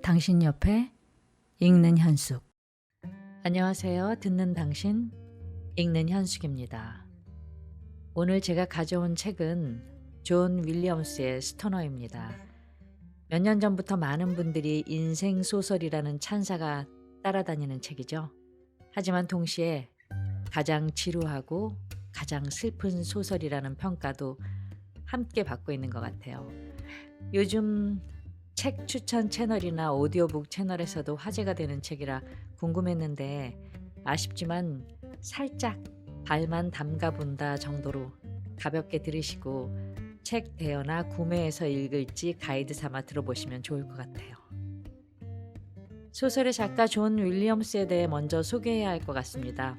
당신 옆에 읽는 현숙. 안녕하세요. 듣는 당신 읽는 현숙입니다. 오늘 제가 가져온 책은 존 윌리엄스의 스토너입니다. 몇 년 전부터 많은 분들이 인생 소설이라는 찬사가 따라다니는 책이죠. 하지만 동시에 가장 지루하고 가장 슬픈 소설이라는 평가도 함께 받고 있는 것 같아요. 요즘 책 추천 채널이나 오디오북 채널에서도 화제가 되는 책이라 궁금했는데 아쉽지만 살짝 발만 담가 본다 정도로 가볍게 들으시고 책 대여나 구매해서 읽을지 가이드 삼아 들어보시면 좋을 것 같아요. 소설의 작가 존 윌리엄스에 대해 먼저 소개해야 할 것 같습니다.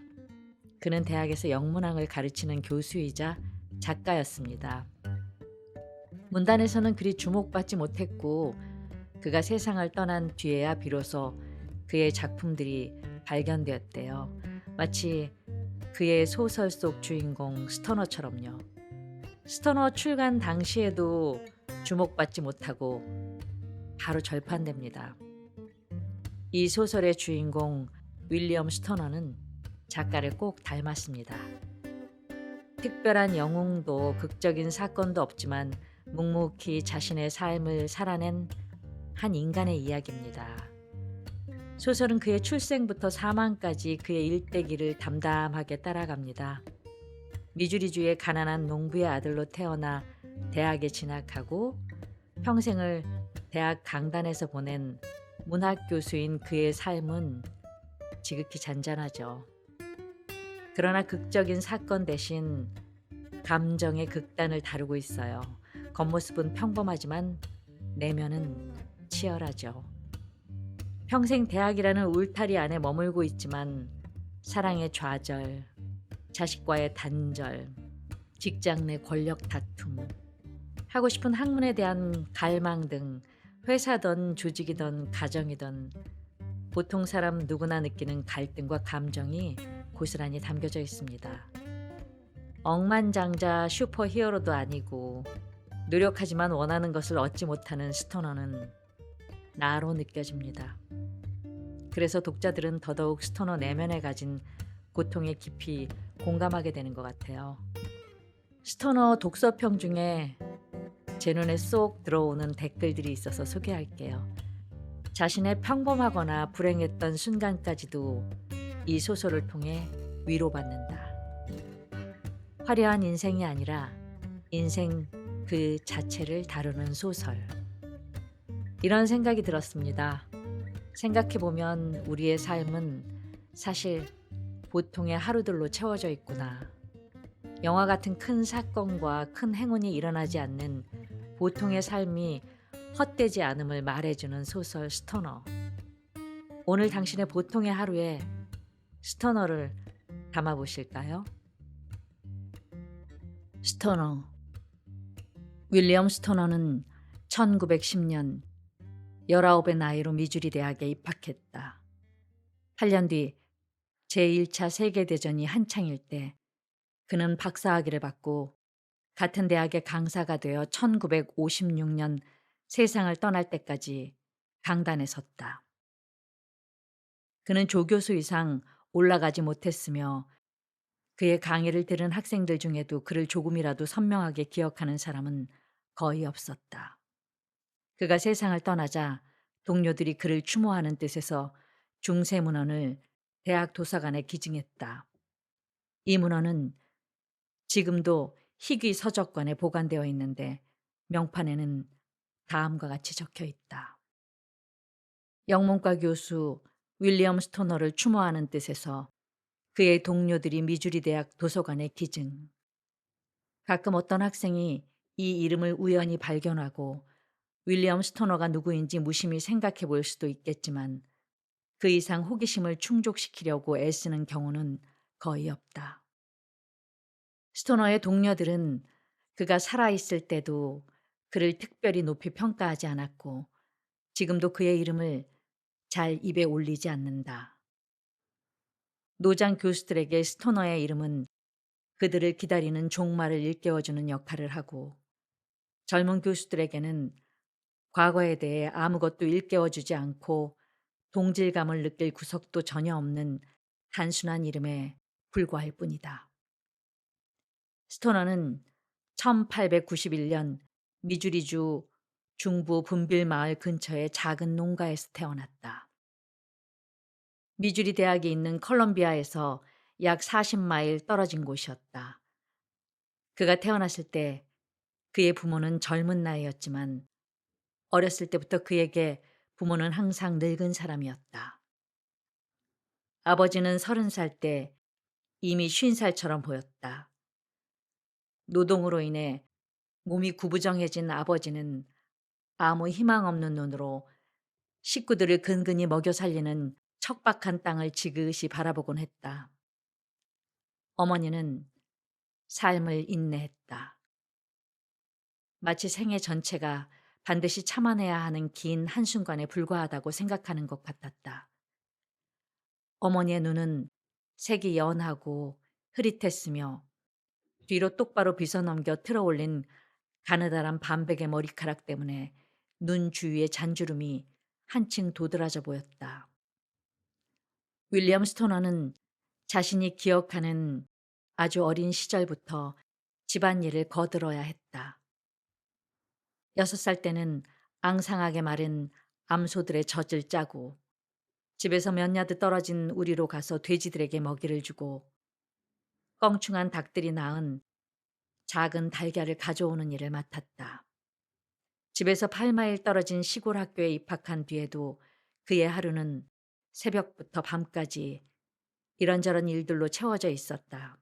그는 대학에서 영문학을 가르치는 교수이자 작가였습니다. 문단에서는 그리 주목받지 못했고 그가 세상을 떠난 뒤에야 비로소 그의 작품들이 발견되었대요. 마치 그의 소설 속 주인공 스토너처럼요. 스토너 출간 당시에도 주목받지 못하고 바로 절판됩니다. 이 소설의 주인공 윌리엄 스토너는 작가를 꼭 닮았습니다. 특별한 영웅도 극적인 사건도 없지만 묵묵히 자신의 삶을 살아낸 한 인간의 이야기입니다. 소설은 그의 출생부터 사망까지 그의 일대기를 담담하게 따라갑니다. 미주리주의 가난한 농부의 아들로 태어나 대학에 진학하고 평생을 대학 강단에서 보낸 문학 교수인 그의 삶은 지극히 잔잔하죠. 그러나 극적인 사건 대신 감정의 극단을 다루고 있어요. 겉모습은 평범하지만 내면은 치열하죠. 평생 대학이라는 울타리 안에 머물고 있지만 사랑의 좌절, 자식과의 단절, 직장 내 권력 다툼, 하고 싶은 학문에 대한 갈망 등 회사든 조직이든 가정이든 보통 사람 누구나 느끼는 갈등과 감정이 고스란히 담겨져 있습니다. 억만장자 슈퍼히어로도 아니고 노력하지만 원하는 것을 얻지 못하는 스토너는 나로 느껴집니다. 그래서 독자들은 더더욱 스토너 내면에 가진 고통에 깊이 공감하게 되는 것 같아요. 스토너 독서평 중에 제 눈에 쏙 들어오는 댓글들이 있어서 소개할게요. 자신의 평범하거나 불행했던 순간까지도 이 소설을 통해 위로받는다. 화려한 인생이 아니라 인생 그 자체를 다루는 소설. 이런 생각이 들었습니다. 생각해보면 우리의 삶은 사실 보통의 하루들로 채워져 있구나. 영화 같은 큰 사건과 큰 행운이 일어나지 않는 보통의 삶이 헛되지 않음을 말해주는 소설 스토너. 오늘 당신의 보통의 하루에 스토너를 담아보실까요? 스토너. 윌리엄 스토너는 1910년 19의 나이로 미주리 대학에 입학했다. 8년 뒤 제1차 세계대전이 한창일 때 그는 박사학위를 받고 같은 대학의 강사가 되어 1956년 세상을 떠날 때까지 강단에 섰다. 그는 조교수 이상 올라가지 못했으며 그의 강의를 들은 학생들 중에도 그를 조금이라도 선명하게 기억하는 사람은 거의 없었다. 그가 세상을 떠나자 동료들이 그를 추모하는 뜻에서 중세 문헌을 대학 도서관에 기증했다. 이 문헌은 지금도 희귀 서적관에 보관되어 있는데 명판에는 다음과 같이 적혀 있다. 영문과 교수 윌리엄 스토너를 추모하는 뜻에서 그의 동료들이 미주리 대학 도서관에 기증. 가끔 어떤 학생이 이 이름을 우연히 발견하고 윌리엄 스토너가 누구인지 무심히 생각해 볼 수도 있겠지만 그 이상 호기심을 충족시키려고 애쓰는 경우는 거의 없다. 스토너의 동료들은 그가 살아있을 때도 그를 특별히 높이 평가하지 않았고 지금도 그의 이름을 잘 입에 올리지 않는다. 노장 교수들에게 스토너의 이름은 그들을 기다리는 종말을 일깨워주는 역할을 하고 젊은 교수들에게는 과거에 대해 아무것도 일깨워주지 않고 동질감을 느낄 구석도 전혀 없는 단순한 이름에 불과할 뿐이다. 스토너는 1891년 미주리주 중부 분빌 마을 근처의 작은 농가에서 태어났다. 미주리 대학이 있는 컬럼비아에서 약 40마일 떨어진 곳이었다. 그가 태어났을 때 그의 부모는 젊은 나이였지만 어렸을 때부터 그에게 부모는 항상 늙은 사람이었다. 아버지는 30살 때 이미 50살처럼 보였다. 노동으로 인해 몸이 구부정해진 아버지는 아무 희망 없는 눈으로 식구들을 근근히 먹여 살리는 척박한 땅을 지그시 바라보곤 했다. 어머니는 삶을 인내했다. 마치 생애 전체가 반드시 참아내야 하는 긴 한순간에 불과하다고 생각하는 것 같았다. 어머니의 눈은 색이 연하고 흐릿했으며 뒤로 똑바로 빗어넘겨 틀어올린 가느다란 반백의 머리카락 때문에 눈 주위의 잔주름이 한층 도드라져 보였다. 윌리엄 스토너는 자신이 기억하는 아주 어린 시절부터 집안일을 거들어야 했다. 6살 때는 앙상하게 마른 암소들의 젖을 짜고 집에서 몇 야드 떨어진 우리로 가서 돼지들에게 먹이를 주고 껑충한 닭들이 낳은 작은 달걀을 가져오는 일을 맡았다. 집에서 8마일 떨어진 시골 학교에 입학한 뒤에도 그의 하루는 새벽부터 밤까지 이런저런 일들로 채워져 있었다.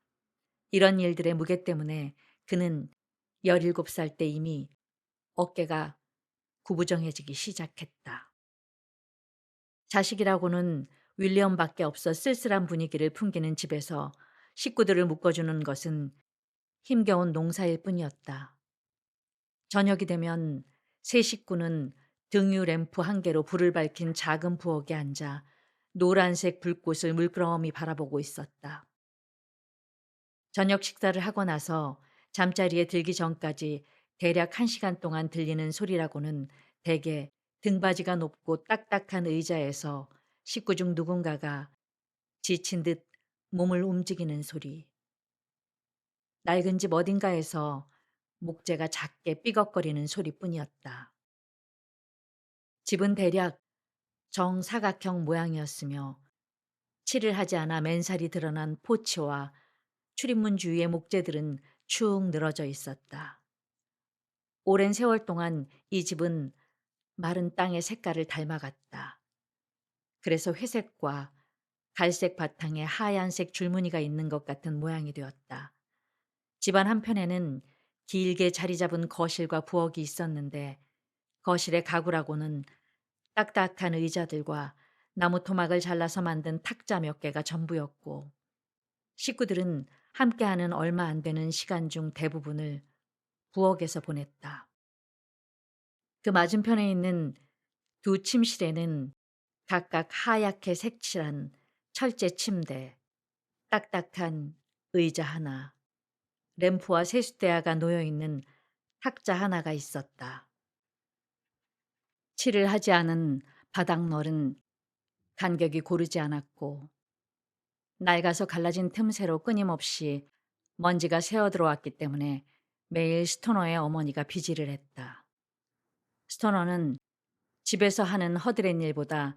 이런 일들의 무게 때문에 그는 17살 때 이미 어깨가 구부정해지기 시작했다. 자식이라고는 윌리엄밖에 없어 쓸쓸한 분위기를 풍기는 집에서 식구들을 묶어주는 것은 힘겨운 농사일 뿐이었다. 저녁이 되면 세 식구는 등유 램프 한 개로 불을 밝힌 작은 부엌에 앉아 노란색 불꽃을 물끄러미 바라보고 있었다. 저녁 식사를 하고 나서 잠자리에 들기 전까지 대략 1시간 동안 들리는 소리라고는 대개 등받이가 높고 딱딱한 의자에서 식구 중 누군가가 지친 듯 몸을 움직이는 소리, 낡은 집 어딘가에서 목재가 작게 삐걱거리는 소리뿐이었다. 집은 대략 정사각형 모양이었으며 칠을 하지 않아 맨살이 드러난 포치와 출입문 주위의 목재들은 축 늘어져 있었다. 오랜 세월 동안 이 집은 마른 땅의 색깔을 닮아갔다. 그래서 회색과 갈색 바탕에 하얀색 줄무늬가 있는 것 같은 모양이 되었다. 집안 한편에는 길게 자리 잡은 거실과 부엌이 있었는데 거실의 가구라고는 딱딱한 의자들과 나무 토막을 잘라서 만든 탁자 몇 개가 전부였고 식구들은 함께하는 얼마 안 되는 시간 중 대부분을 부엌에서 보냈다. 그 맞은편에 있는 두 침실에는 각각 하얗게 색칠한 철제 침대, 딱딱한 의자 하나, 램프와 세숫대야가 놓여 있는 탁자 하나가 있었다. 칠을 하지 않은 바닥널은 간격이 고르지 않았고 낡아서 갈라진 틈새로 끊임없이 먼지가 새어 들어왔기 때문에 매일 스토너의 어머니가 비질을 했다. 스토너는 집에서 하는 허드렛 일보다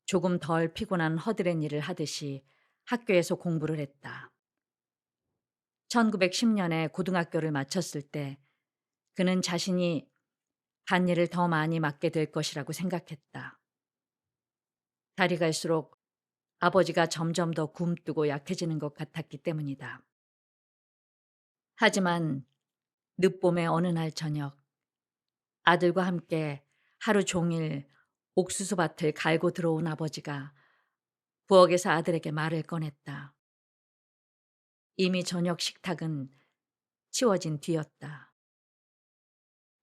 조금 덜 피곤한 허드렛 일을 하듯이 학교에서 공부를 했다. 1910년에 고등학교를 마쳤을 때 그는 자신이 밭일을 더 많이 맡게 될 것이라고 생각했다. 달이 갈수록 아버지가 점점 더 굼뜨고 약해지는 것 같았기 때문이다. 하지만 늦봄의 어느 날 저녁 아들과 함께 하루 종일 옥수수밭을 갈고 들어온 아버지가 부엌에서 아들에게 말을 꺼냈다. 이미 저녁 식탁은 치워진 뒤였다.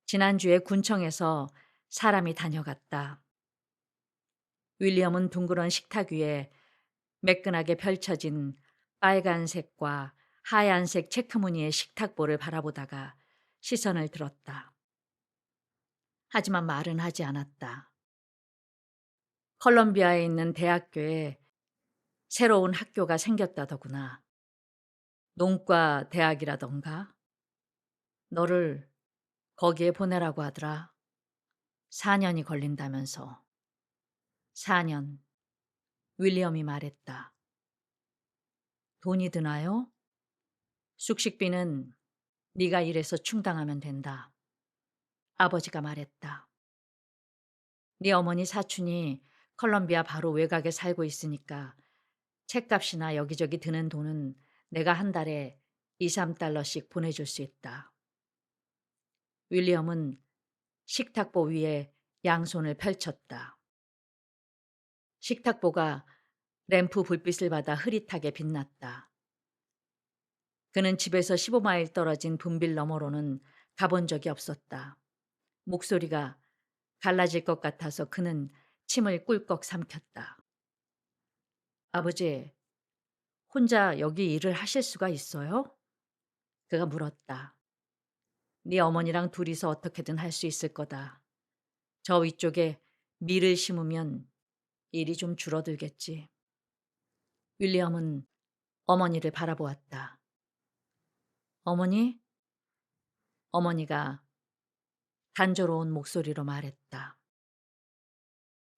지난주에 군청에서 사람이 다녀갔다. 윌리엄은 둥그런 식탁 위에 매끈하게 펼쳐진 빨간색과 하얀색 체크무늬의 식탁보를 바라보다가 시선을 들었다. 하지만 말은 하지 않았다. 컬럼비아에 있는 대학교에 새로운 학교가 생겼다더구나. 농과 대학이라던가. 너를 거기에 보내라고 하더라. 4년이 걸린다면서. 4년. 윌리엄이 말했다. 돈이 드나요? 숙식비는 네가 일해서 충당하면 된다. 아버지가 말했다. 네 어머니 사촌이 컬럼비아 바로 외곽에 살고 있으니까 책값이나 여기저기 드는 돈은 내가 한 달에 2, 3달러씩 보내줄 수 있다. 윌리엄은 식탁보 위에 양손을 펼쳤다. 식탁보가 램프 불빛을 받아 흐릿하게 빛났다. 그는 집에서 15마일 떨어진 분빌 너머로는 가본 적이 없었다. 목소리가 갈라질 것 같아서 그는 침을 꿀꺽 삼켰다. 아버지, 혼자 여기 일을 하실 수가 있어요? 그가 물었다. 네 어머니랑 둘이서 어떻게든 할 수 있을 거다. 저 위쪽에 밀을 심으면 일이 좀 줄어들겠지. 윌리엄은 어머니를 바라보았다. 어머니? 어머니가 단조로운 목소리로 말했다.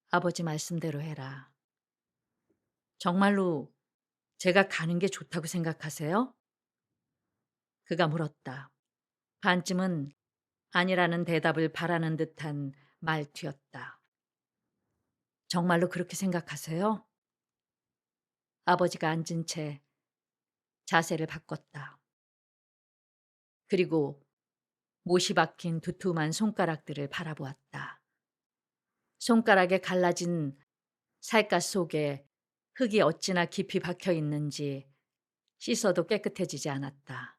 아버지 말씀대로 해라. 정말로 제가 가는 게 좋다고 생각하세요? 그가 물었다. 반쯤은 아니라는 대답을 바라는 듯한 말투였다. 정말로 그렇게 생각하세요? 아버지가 앉은 채 자세를 바꿨다. 그리고 못이 박힌 두툼한 손가락들을 바라보았다. 손가락에 갈라진 살갗 속에 흙이 어찌나 깊이 박혀 있는지 씻어도 깨끗해지지 않았다.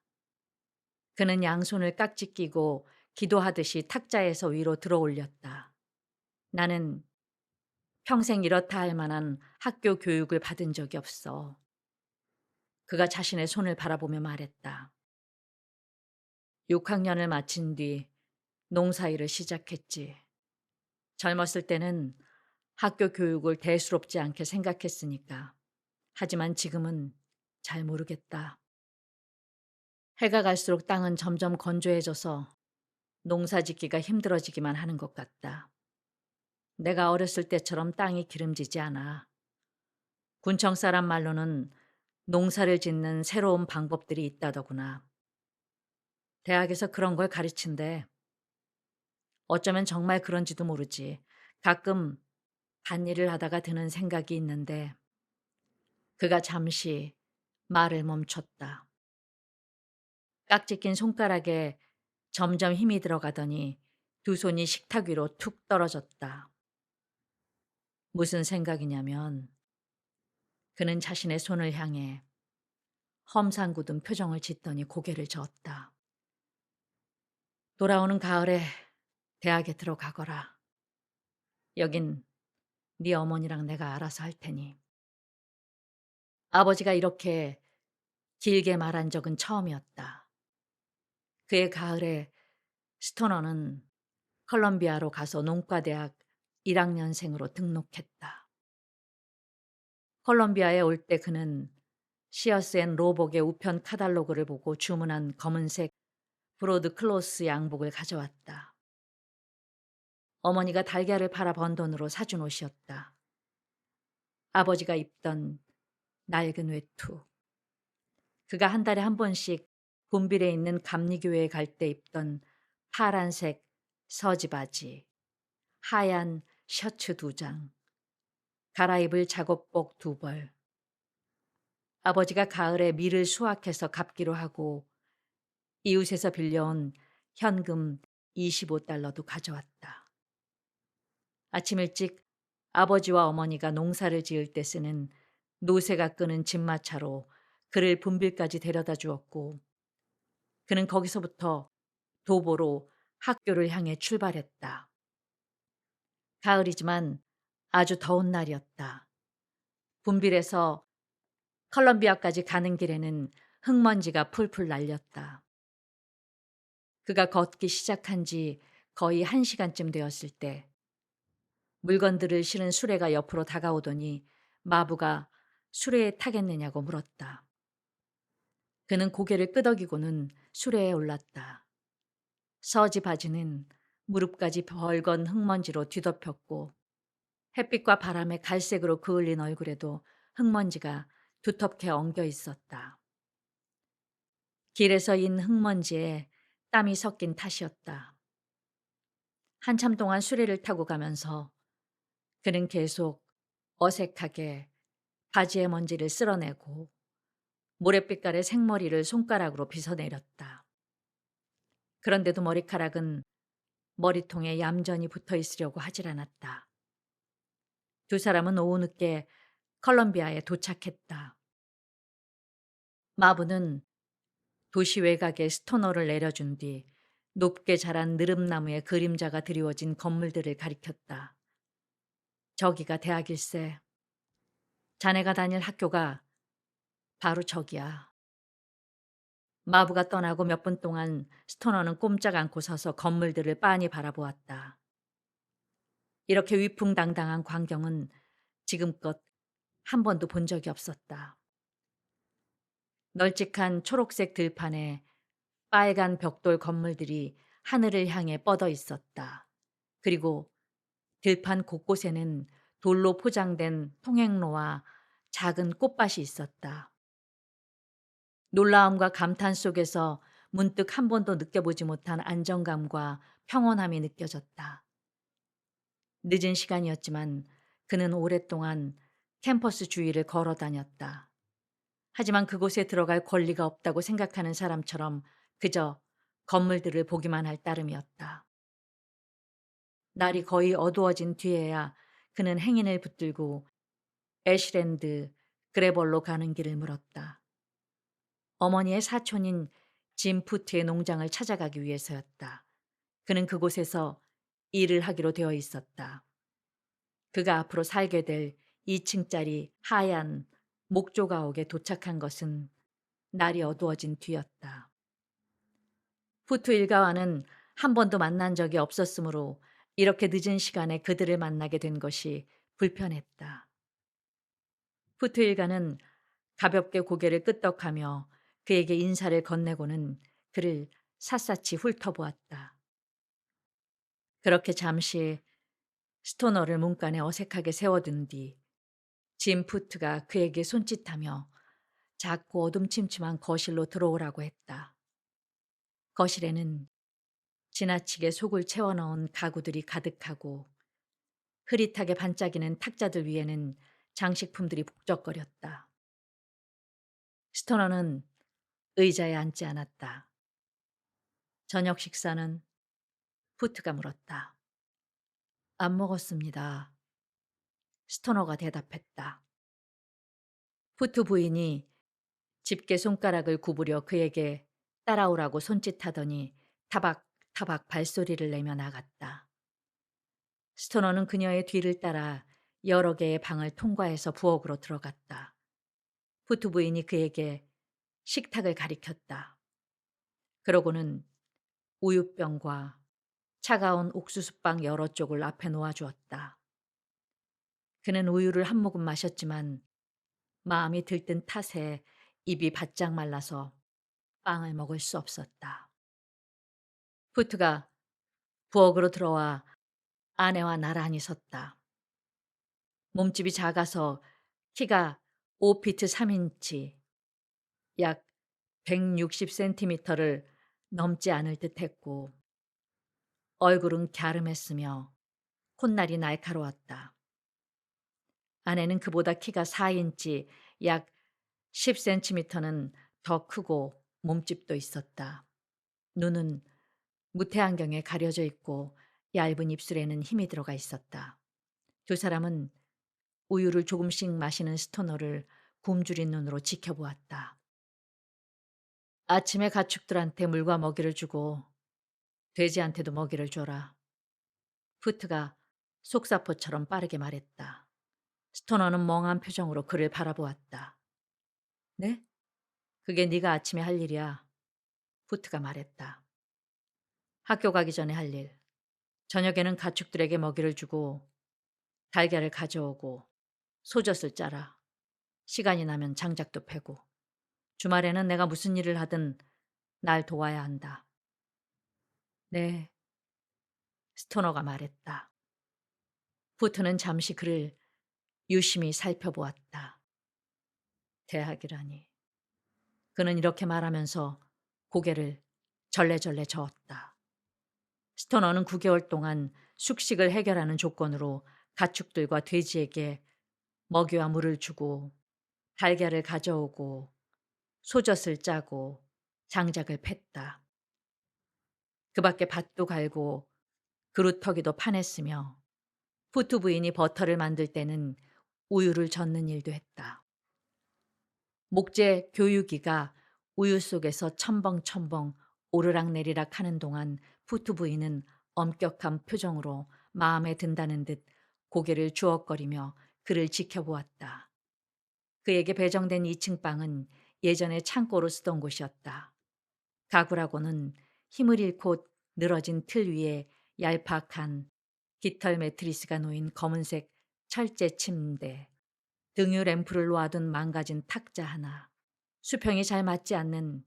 그는 양손을 깍지 끼고 기도하듯이 탁자에서 위로 들어 올렸다. 나는 평생 이렇다 할 만한 학교 교육을 받은 적이 없어. 그가 자신의 손을 바라보며 말했다. 6학년을 마친 뒤 농사일을 시작했지. 젊었을 때는 학교 교육을 대수롭지 않게 생각했으니까. 하지만 지금은 잘 모르겠다. 해가 갈수록 땅은 점점 건조해져서 농사 짓기가 힘들어지기만 하는 것 같다. 내가 어렸을 때처럼 땅이 기름지지 않아. 군청 사람 말로는 농사를 짓는 새로운 방법들이 있다더구나. 대학에서 그런 걸 가르친대. 어쩌면 정말 그런지도 모르지. 가끔 밭일을 하다가 드는 생각이 있는데 그가 잠시 말을 멈췄다. 깍지 낀 손가락에 점점 힘이 들어가더니 두 손이 식탁 위로 툭 떨어졌다. 무슨 생각이냐면 그는 자신의 손을 향해 험상궂은 표정을 짓더니 고개를 저었다. 돌아오는 가을에 대학에 들어가거라. 여긴 네 어머니랑 내가 알아서 할 테니. 아버지가 이렇게 길게 말한 적은 처음이었다. 그해 가을에 스토너는 컬럼비아로 가서 농과대학 1학년생으로 등록했다. 컬럼비아에 올 때 그는 시어스 앤 로복의 우편 카달로그를 보고 주문한 검은색 브로드 클로스 양복을 가져왔다. 어머니가 달걀을 팔아 번 돈으로 사준 옷이었다. 아버지가 입던 낡은 외투. 그가 한 달에 한 번씩 분빌에 있는 감리교회에 갈 때 입던 파란색 서지바지, 하얀 셔츠 2장, 갈아입을 작업복 2벌. 아버지가 가을에 밀을 수확해서 갚기로 하고 이웃에서 빌려온 현금 25달러도 가져왔다. 아침 일찍 아버지와 어머니가 농사를 지을 때 쓰는 노새가 끄는 집마차로 그를 분빌까지 데려다 주었고 그는 거기서부터 도보로 학교를 향해 출발했다. 가을이지만 아주 더운 날이었다. 분빌에서 컬럼비아까지 가는 길에는 흙먼지가 풀풀 날렸다. 그가 걷기 시작한 지 거의 1시간쯤 되었을 때 물건들을 실은 수레가 옆으로 다가오더니 마부가 수레에 타겠느냐고 물었다. 그는 고개를 끄덕이고는 수레에 올랐다. 서지 바지는 무릎까지 벌건 흙먼지로 뒤덮였고 햇빛과 바람에 갈색으로 그을린 얼굴에도 흙먼지가 두텁게 엉겨 있었다. 길에서 인 흙먼지에 땀이 섞인 탓이었다. 한참 동안 수레를 타고 가면서 그는 계속 어색하게 바지의 먼지를 쓸어내고 모래빛깔의 생머리를 손가락으로 빗어내렸다. 그런데도 머리카락은 머리통에 얌전히 붙어 있으려고 하질 않았다. 두 사람은 오후 늦게 컬럼비아에 도착했다. 마부는 도시 외곽에 스토너를 내려준 뒤 높게 자란 느릅나무의 그림자가 드리워진 건물들을 가리켰다. 저기가 대학일세. 자네가 다닐 학교가 바로 저기야. 마부가 떠나고 몇 분 동안 스토너는 꼼짝 않고 서서 건물들을 빤히 바라보았다. 이렇게 위풍당당한 광경은 지금껏 한 번도 본 적이 없었다. 널찍한 초록색 들판에 빨간 벽돌 건물들이 하늘을 향해 뻗어 있었다. 그리고 들판 곳곳에는 돌로 포장된 통행로와 작은 꽃밭이 있었다. 놀라움과 감탄 속에서 문득 한 번도 느껴보지 못한 안정감과 평온함이 느껴졌다. 늦은 시간이었지만 그는 오랫동안 캠퍼스 주위를 걸어 다녔다. 하지만 그곳에 들어갈 권리가 없다고 생각하는 사람처럼 그저 건물들을 보기만 할 따름이었다. 날이 거의 어두워진 뒤에야 그는 행인을 붙들고 애쉬랜드 그레벌로 가는 길을 물었다. 어머니의 사촌인 짐 푸트의 농장을 찾아가기 위해서였다. 그는 그곳에서 일을 하기로 되어 있었다. 그가 앞으로 살게 될 2층짜리 하얀 목조가옥에 도착한 것은 날이 어두워진 뒤였다. 푸트 일가와는 한 번도 만난 적이 없었으므로 이렇게 늦은 시간에 그들을 만나게 된 것이 불편했다. 푸트 일가는 가볍게 고개를 끄덕하며 그에게 인사를 건네고는 그를 샅샅이 훑어보았다. 그렇게 잠시 스토너를 문간에 어색하게 세워둔 뒤 짐 푸트가 그에게 손짓하며 작고 어둠침침한 거실로 들어오라고 했다. 거실에는 지나치게 속을 채워넣은 가구들이 가득하고 흐릿하게 반짝이는 탁자들 위에는 장식품들이 북적거렸다. 스토너는 의자에 앉지 않았다. 저녁 식사는? 푸트가 물었다. 안 먹었습니다. 스토너가 대답했다. 푸트 부인이 집게 손가락을 구부려 그에게 따라오라고 손짓하더니 타박타박 발소리를 내며 나갔다. 스토너는 그녀의 뒤를 따라 여러 개의 방을 통과해서 부엌으로 들어갔다. 푸트 부인이 그에게 식탁을 가리켰다. 그러고는 우유병과 차가운 옥수수빵 여러 쪽을 앞에 놓아주었다. 그는 우유를 한 모금 마셨지만 마음이 들뜬 탓에 입이 바짝 말라서 빵을 먹을 수 없었다. 푸트가 부엌으로 들어와 아내와 나란히 섰다. 몸집이 작아서 키가 5피트 3인치, 약 160cm를 넘지 않을 듯 했고 얼굴은 갸름했으며 콧날이 날카로웠다. 아내는 그보다 키가 4인치, 약 10cm는 더 크고 몸집도 있었다. 눈은 무태안경에 가려져 있고 얇은 입술에는 힘이 들어가 있었다. 두 사람은 우유를 조금씩 마시는 스토너를 굶주린 눈으로 지켜보았다. 아침에 가축들한테 물과 먹이를 주고 돼지한테도 먹이를 줘라. 푸트가 속사포처럼 빠르게 말했다. 스토너는 멍한 표정으로 그를 바라보았다. 네? 그게 네가 아침에 할 일이야. 푸트가 말했다. 학교 가기 전에 할 일. 저녁에는 가축들에게 먹이를 주고 달걀을 가져오고 소젖을 짜라. 시간이 나면 장작도 패고. 주말에는 내가 무슨 일을 하든 날 도와야 한다. 네, 스토너가 말했다. 부트는 잠시 그를 유심히 살펴보았다. 대학이라니. 그는 이렇게 말하면서 고개를 절레절레 저었다. 스토너는 9개월 동안 숙식을 해결하는 조건으로 가축들과 돼지에게 먹이와 물을 주고 달걀을 가져오고 소젖을 짜고 장작을 팼다. 그 밖에 밭도 갈고 그루터기도 파냈으며 푸트 부인이 버터를 만들 때는 우유를 젓는 일도 했다. 목재 교육이가 우유 속에서 첨벙첨벙 오르락내리락 하는 동안 푸트 부인은 엄격한 표정으로 마음에 든다는 듯 고개를 주걱거리며 그를 지켜보았다. 그에게 배정된 2층 방은 예전에 창고로 쓰던 곳이었다. 가구라고는 힘을 잃고 늘어진 틀 위에 얄팍한 깃털 매트리스가 놓인 검은색 철제 침대, 등유 램프를 놓아둔 망가진 탁자 하나, 수평이 잘 맞지 않는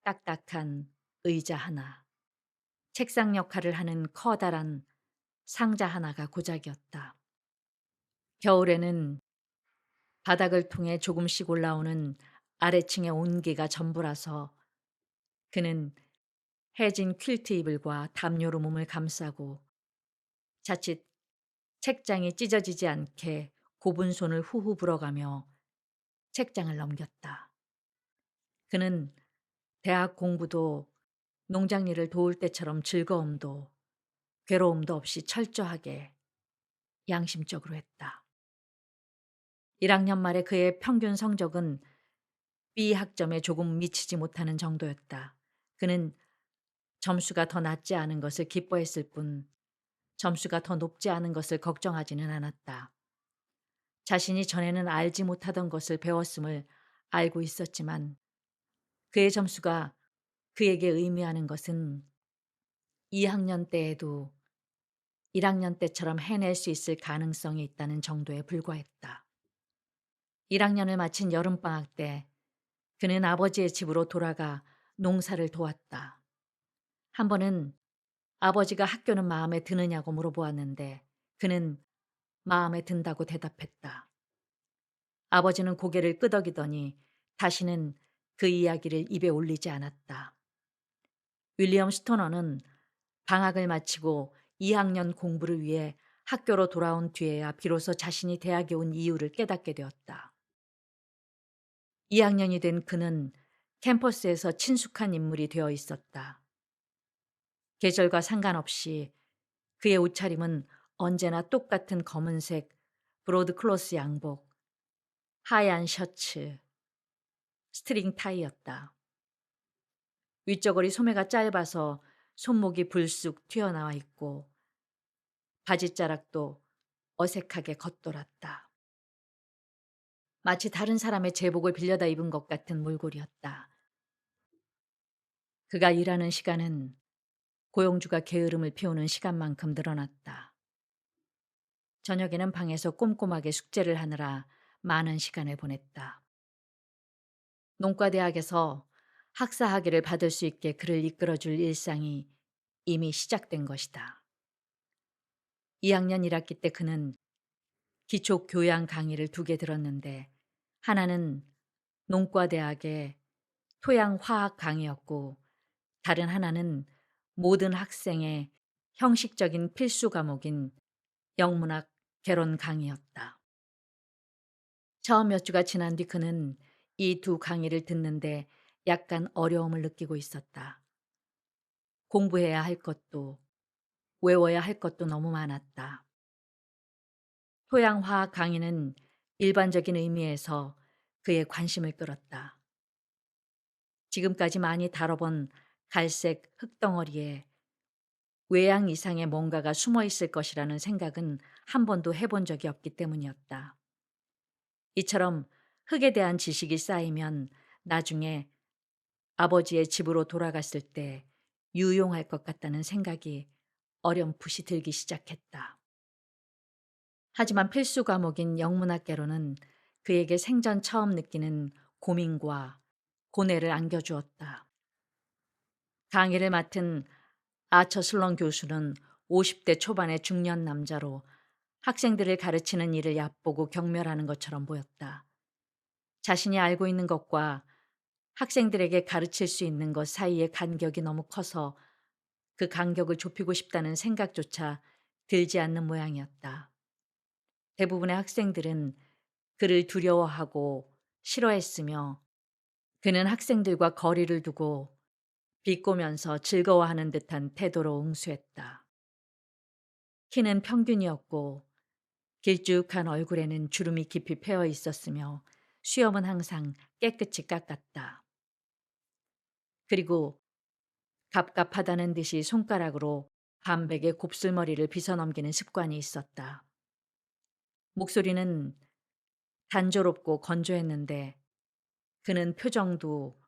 딱딱한 의자 하나, 책상 역할을 하는 커다란 상자 하나가 고작이었다. 겨울에는 바닥을 통해 조금씩 올라오는 아래층의 온기가 전부라서 그는 해진 퀼트 이불과 담요로 몸을 감싸고 자칫 책장이 찢어지지 않게 고분 손을 후후 불어가며 책장을 넘겼다. 그는 대학 공부도 농장 일을 도울 때처럼 즐거움도 괴로움도 없이 철저하게 양심적으로 했다. 1학년 말에 그의 평균 성적은 B 학점에 조금 미치지 못하는 정도였다. 그는 점수가 더 낮지 않은 것을 기뻐했을 뿐 점수가 더 높지 않은 것을 걱정하지는 않았다. 자신이 전에는 알지 못하던 것을 배웠음을 알고 있었지만 그의 점수가 그에게 의미하는 것은 2학년 때에도 1학년 때처럼 해낼 수 있을 가능성이 있다는 정도에 불과했다. 1학년을 마친 여름방학 때 그는 아버지의 집으로 돌아가 농사를 도왔다. 한 번은 아버지가 학교는 마음에 드느냐고 물어보았는데 그는 마음에 든다고 대답했다. 아버지는 고개를 끄덕이더니 다시는 그 이야기를 입에 올리지 않았다. 윌리엄 스토너는 방학을 마치고 2학년 공부를 위해 학교로 돌아온 뒤에야 비로소 자신이 대학에 온 이유를 깨닫게 되었다. 2학년이 된 그는 캠퍼스에서 친숙한 인물이 되어 있었다. 계절과 상관없이 그의 옷차림은 언제나 똑같은 검은색 브로드클로스 양복, 하얀 셔츠, 스트링 타이였다. 위쪽걸이 소매가 짧아서 손목이 불쑥 튀어나와 있고 바지자락도 어색하게 겉돌았다. 마치 다른 사람의 제복을 빌려다 입은 것 같은 몰골이었다. 그가 일하는 시간은 고용주가 게으름을 피우는 시간만큼 늘어났다. 저녁에는 방에서 꼼꼼하게 숙제를 하느라 많은 시간을 보냈다. 농과대학에서 학사 학위를 받을 수 있게 그를 이끌어줄 일상이 이미 시작된 것이다. 2학년 1학기 때 그는 기초 교양 강의를 2개 들었는데 하나는 농과대학의 토양화학 강의였고 다른 하나는 모든 학생의 형식적인 필수 과목인 영문학 개론 강의였다. 처음 몇 주가 지난 뒤 그는 이 2 강의를 듣는데 약간 어려움을 느끼고 있었다. 공부해야 할 것도 외워야 할 것도 너무 많았다. 토양화학 강의는 일반적인 의미에서 그의 관심을 끌었다. 지금까지 많이 다뤄본 갈색 흙덩어리에 외양 이상의 뭔가가 숨어 있을 것이라는 생각은 한 번도 해본 적이 없기 때문이었다. 이처럼 흙에 대한 지식이 쌓이면 나중에 아버지의 집으로 돌아갔을 때 유용할 것 같다는 생각이 어렴풋이 들기 시작했다. 하지만 필수 과목인 영문학개론은 그에게 생전 처음 느끼는 고민과 고뇌를 안겨주었다. 강의를 맡은 아처 슬론 교수는 50대 초반의 중년 남자로 학생들을 가르치는 일을 얕보고 경멸하는 것처럼 보였다. 자신이 알고 있는 것과 학생들에게 가르칠 수 있는 것 사이의 간격이 너무 커서 그 간격을 좁히고 싶다는 생각조차 들지 않는 모양이었다. 대부분의 학생들은 그를 두려워하고 싫어했으며 그는 학생들과 거리를 두고 비꼬면서 즐거워하는 듯한 태도로 응수했다. 키는 평균이었고 길쭉한 얼굴에는 주름이 깊이 패어 있었으며 수염은 항상 깨끗이 깎았다. 그리고 갑갑하다는 듯이 손가락으로 반백의 곱슬머리를 빗어넘기는 습관이 있었다. 목소리는 단조롭고 건조했는데 그는 표정도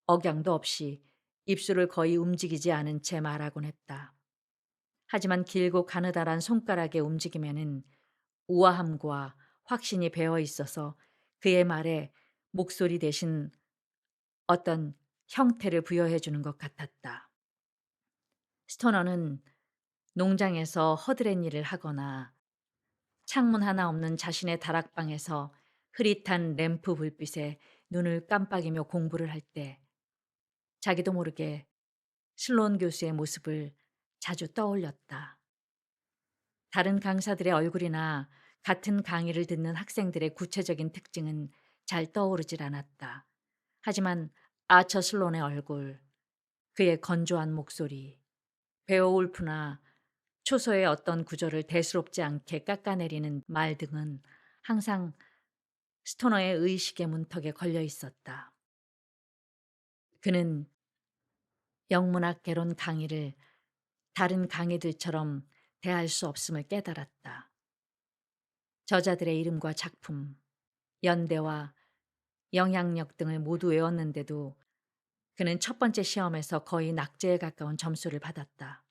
억양도 없이 입술을 거의 움직이지 않은 채 말하곤 했다. 하지만 길고 가느다란 손가락의 움직임에는 우아함과 확신이 배어 있어서 그의 말에 목소리 대신 어떤 형태를 부여해 주는 것 같았다. 스토너는 농장에서 허드렛 일을 하거나 창문 하나 없는 자신의 다락방에서 흐릿한 램프 불빛에 눈을 깜빡이며 공부를 할 때 자기도 모르게 슬론 교수의 모습을 자주 떠올렸다. 다른 강사들의 얼굴이나 같은 강의를 듣는 학생들의 구체적인 특징은 잘 떠오르질 않았다. 하지만 아처 슬론의 얼굴, 그의 건조한 목소리, 베어울프나 초서의 어떤 구절을 대수롭지 않게 깎아내리는 말 등은 항상 스토너의 의식의 문턱에 걸려 있었다. 그는 영문학 개론 강의를 다른 강의들처럼 대할 수 없음을 깨달았다. 저자들의 이름과 작품, 연대와 영향력 등을 모두 외웠는데도 그는 첫 번째 시험에서 거의 낙제에 가까운 점수를 받았다.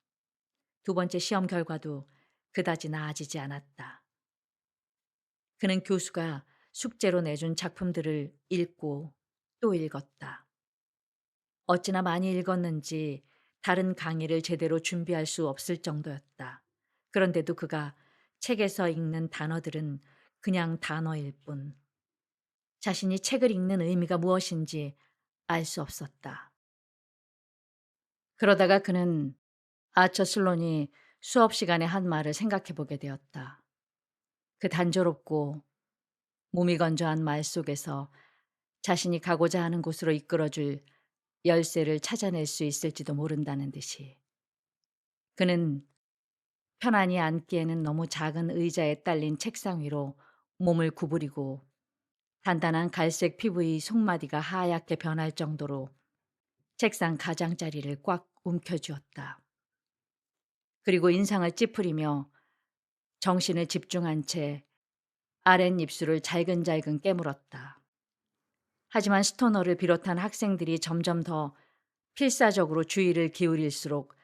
두 번째 시험 결과도 그다지 나아지지 않았다. 그는 교수가 숙제로 내준 작품들을 읽고 또 읽었다. 어찌나 많이 읽었는지 다른 강의를 제대로 준비할 수 없을 정도였다. 그런데도 그가 책에서 읽는 단어들은 그냥 단어일 뿐. 자신이 책을 읽는 의미가 무엇인지 알 수 없었다. 그러다가 그는 아처 슬론이 수업 시간에 한 말을 생각해 보게 되었다. 그 단조롭고 몸이 건조한 말 속에서 자신이 가고자 하는 곳으로 이끌어줄 열쇠를 찾아낼 수 있을지도 모른다는 듯이. 그는 편안히 앉기에는 너무 작은 의자에 딸린 책상 위로 몸을 구부리고 단단한 갈색 피부의 속마디가 하얗게 변할 정도로 책상 가장자리를 꽉 움켜쥐었다. 그리고 인상을 찌푸리며 정신을 집중한 채 아랫입술을 잘근잘근 깨물었다. 하지만 스토너를 비롯한 학생들이 점점 더 필사적으로 주의를 기울일수록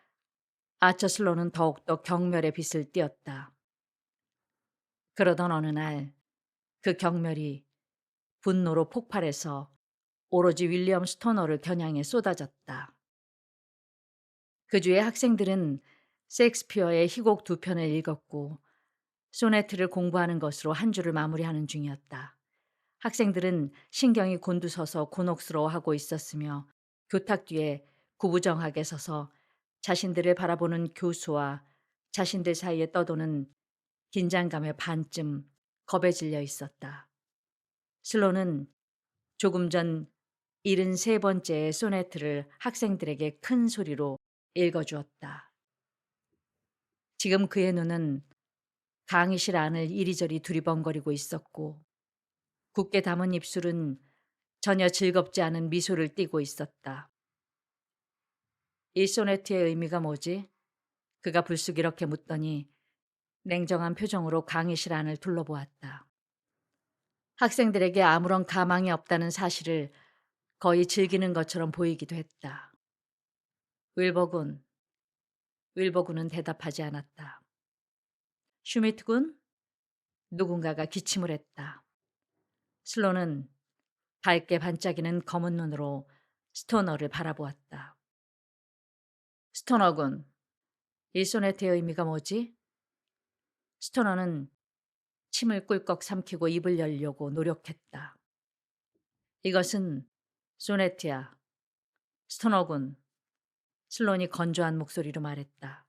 아처 슬론은 더욱더 경멸의 빛을 띠었다. 그러던 어느 날 그 경멸이 분노로 폭발해서 오로지 윌리엄 스토너를 겨냥해 쏟아졌다. 그 주에 학생들은 셰익스피어의 희곡 두 편을 읽었고 소네트를 공부하는 것으로 한 주를 마무리하는 중이었다. 학생들은 신경이 곤두서서 곤혹스러워하고 있었으며 교탁 뒤에 구부정하게 서서 자신들을 바라보는 교수와 자신들 사이에 떠도는 긴장감에 반쯤 겁에 질려 있었다. 슬로는 조금 전 73번째의 소네트를 학생들에게 큰 소리로 읽어주었다. 지금 그의 눈은 강의실 안을 이리저리 두리번거리고 있었고 굳게 담은 입술은 전혀 즐겁지 않은 미소를 띠고 있었다. 이 소네트의 의미가 뭐지? 그가 불쑥 이렇게 묻더니 냉정한 표정으로 강의실 안을 둘러보았다. 학생들에게 아무런 가망이 없다는 사실을 거의 즐기는 것처럼 보이기도 했다. 윌버군, 윌버군은 대답하지 않았다. 슈미트군? 누군가가 기침을 했다. 슬로는 밝게 반짝이는 검은 눈으로 스토너를 바라보았다. 스토너군, 이 소네트의 의미가 뭐지? 스토너는 침을 꿀꺽 삼키고 입을 열려고 노력했다. 이것은 소네트야. 스토너군, 슬론이 건조한 목소리로 말했다.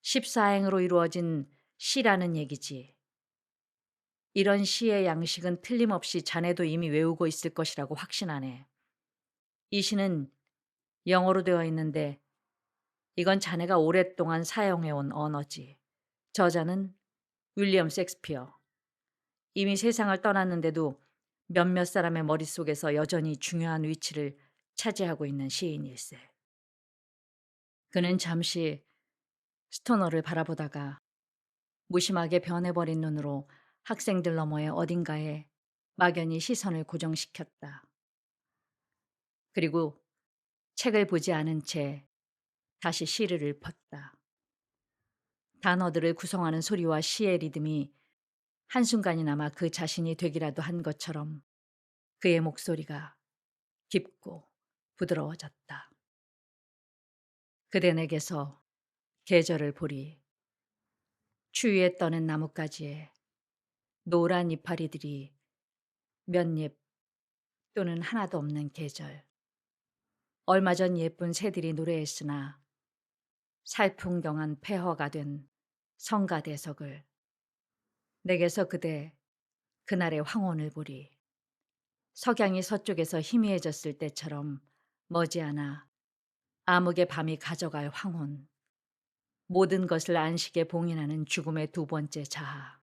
14행으로 이루어진 시라는 얘기지. 이런 시의 양식은 틀림없이 자네도 이미 외우고 있을 것이라고 확신하네. 이 시는 영어로 되어 있는데 이건 자네가 오랫동안 사용해온 언어지. 저자는 윌리엄 셰익스피어. 이미 세상을 떠났는데도 몇몇 사람의 머릿속에서 여전히 중요한 위치를 차지하고 있는 시인일세. 그는 잠시 스토너를 바라보다가 무심하게 변해버린 눈으로 학생들 너머의 어딘가에 막연히 시선을 고정시켰다. 그리고 책을 보지 않은 채 다시 시를 읊었다. 단어들을 구성하는 소리와 시의 리듬이 한순간이나마 그 자신이 되기라도 한 것처럼 그의 목소리가 깊고 부드러워졌다. 그대 내게서 계절을 보리. 추위에 떠는 나뭇가지에 노란 이파리들이 몇 잎 또는 하나도 없는 계절. 얼마 전 예쁜 새들이 노래했으나 살풍경한 폐허가 된 성가대석을 내게서 그대 그날의 황혼을 보리. 석양이 서쪽에서 희미해졌을 때처럼 머지않아 암흑의 밤이 가져갈 황혼. 모든 것을 안식에 봉인하는 죽음의 두 번째 자아.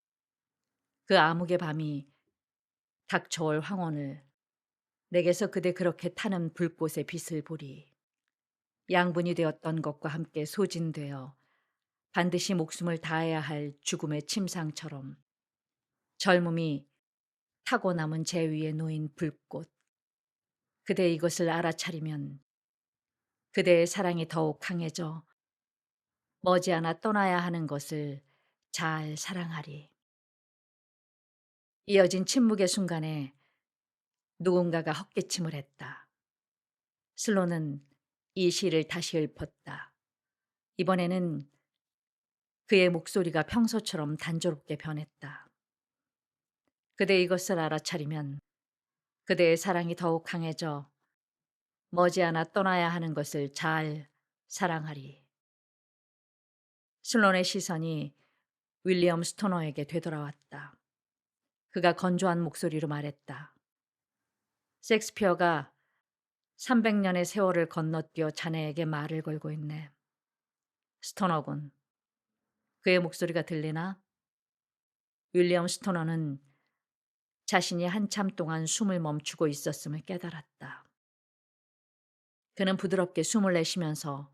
그 암흑의 밤이 닥쳐올 황혼을 내게서 그대 그렇게 타는 불꽃의 빛을 보리. 양분이 되었던 것과 함께 소진되어 반드시 목숨을 다해야 할 죽음의 침상처럼 젊음이 타고 남은 재 위에 놓인 불꽃. 그대 이것을 알아차리면 그대의 사랑이 더욱 강해져 머지않아 떠나야 하는 것을 잘 사랑하리. 이어진 침묵의 순간에 누군가가 헛기침을 했다. 슬로는 이 시를 다시 읊었다. 이번에는 그의 목소리가 평소처럼 단조롭게 변했다. 그대 이것을 알아차리면 그대의 사랑이 더욱 강해져 머지않아 떠나야 하는 것을 잘 사랑하리. 슬론의 시선이 윌리엄 스토너에게 되돌아왔다. 그가 건조한 목소리로 말했다. 셰익스피어가 300년의 세월을 건너뛰어 자네에게 말을 걸고 있네. 스토너군. 그의 목소리가 들리나? 윌리엄 스토너는 자신이 한참 동안 숨을 멈추고 있었음을 깨달았다. 그는 부드럽게 숨을 내쉬면서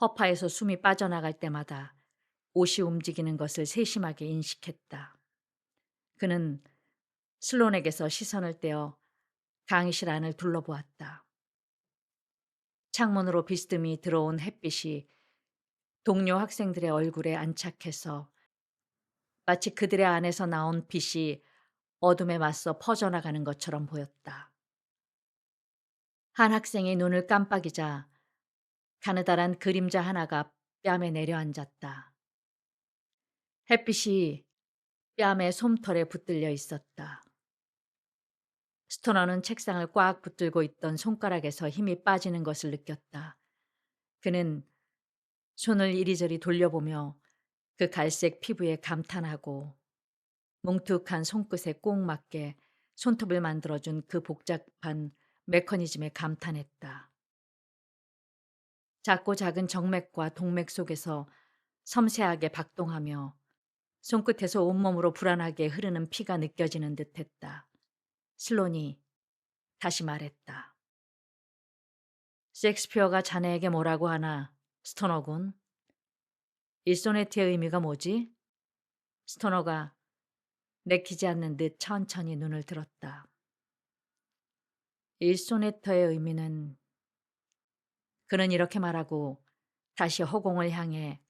허파에서 숨이 빠져나갈 때마다 옷이 움직이는 것을 세심하게 인식했다. 그는 슬론에게서 시선을 떼어 강의실 안을 둘러보았다. 창문으로 비스듬히 들어온 햇빛이 동료 학생들의 얼굴에 안착해서 마치 그들의 안에서 나온 빛이 어둠에 맞서 퍼져나가는 것처럼 보였다. 한 학생이 눈을 깜빡이자 가느다란 그림자 하나가 뺨에 내려앉았다. 햇빛이 뺨의 솜털에 붙들려 있었다. 스토너는 책상을 꽉 붙들고 있던 손가락에서 힘이 빠지는 것을 느꼈다. 그는 손을 이리저리 돌려보며 그 갈색 피부에 감탄하고 뭉툭한 손끝에 꼭 맞게 손톱을 만들어준 그 복잡한 메커니즘에 감탄했다. 작고 작은 정맥과 동맥 속에서 섬세하게 박동하며 손끝에서 온몸으로 불안하게 흐르는 피가 느껴지는 듯했다. 슬론이 다시 말했다. 셰익스피어가 자네에게 뭐라고 하나, 스토너군? 이 소네트의 의미가 뭐지? 스토너가 내키지 않는 듯 천천히 눈을 들었다. 이 소네트의 의미는 그는 이렇게 말하고 다시 허공을 향해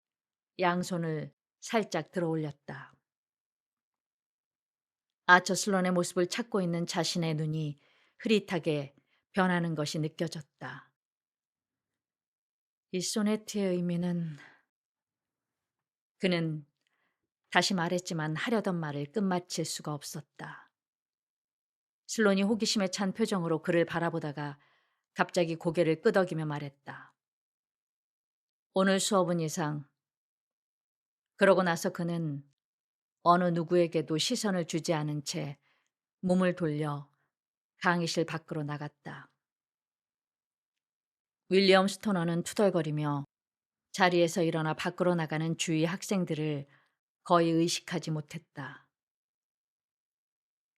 양손을 살짝 들어 올렸다. 아처 슬론의 모습을 찾고 있는 자신의 눈이 흐릿하게 변하는 것이 느껴졌다. 이 소네트의 의미는 그는 다시 말했지만 하려던 말을 끝마칠 수가 없었다. 슬론이 호기심에 찬 표정으로 그를 바라보다가 갑자기 고개를 끄덕이며 말했다. 오늘 수업은 이상. 그러고 나서 그는 어느 누구에게도 시선을 주지 않은 채 몸을 돌려 강의실 밖으로 나갔다. 윌리엄 스토너는 투덜거리며 자리에서 일어나 밖으로 나가는 주위 학생들을 거의 의식하지 못했다.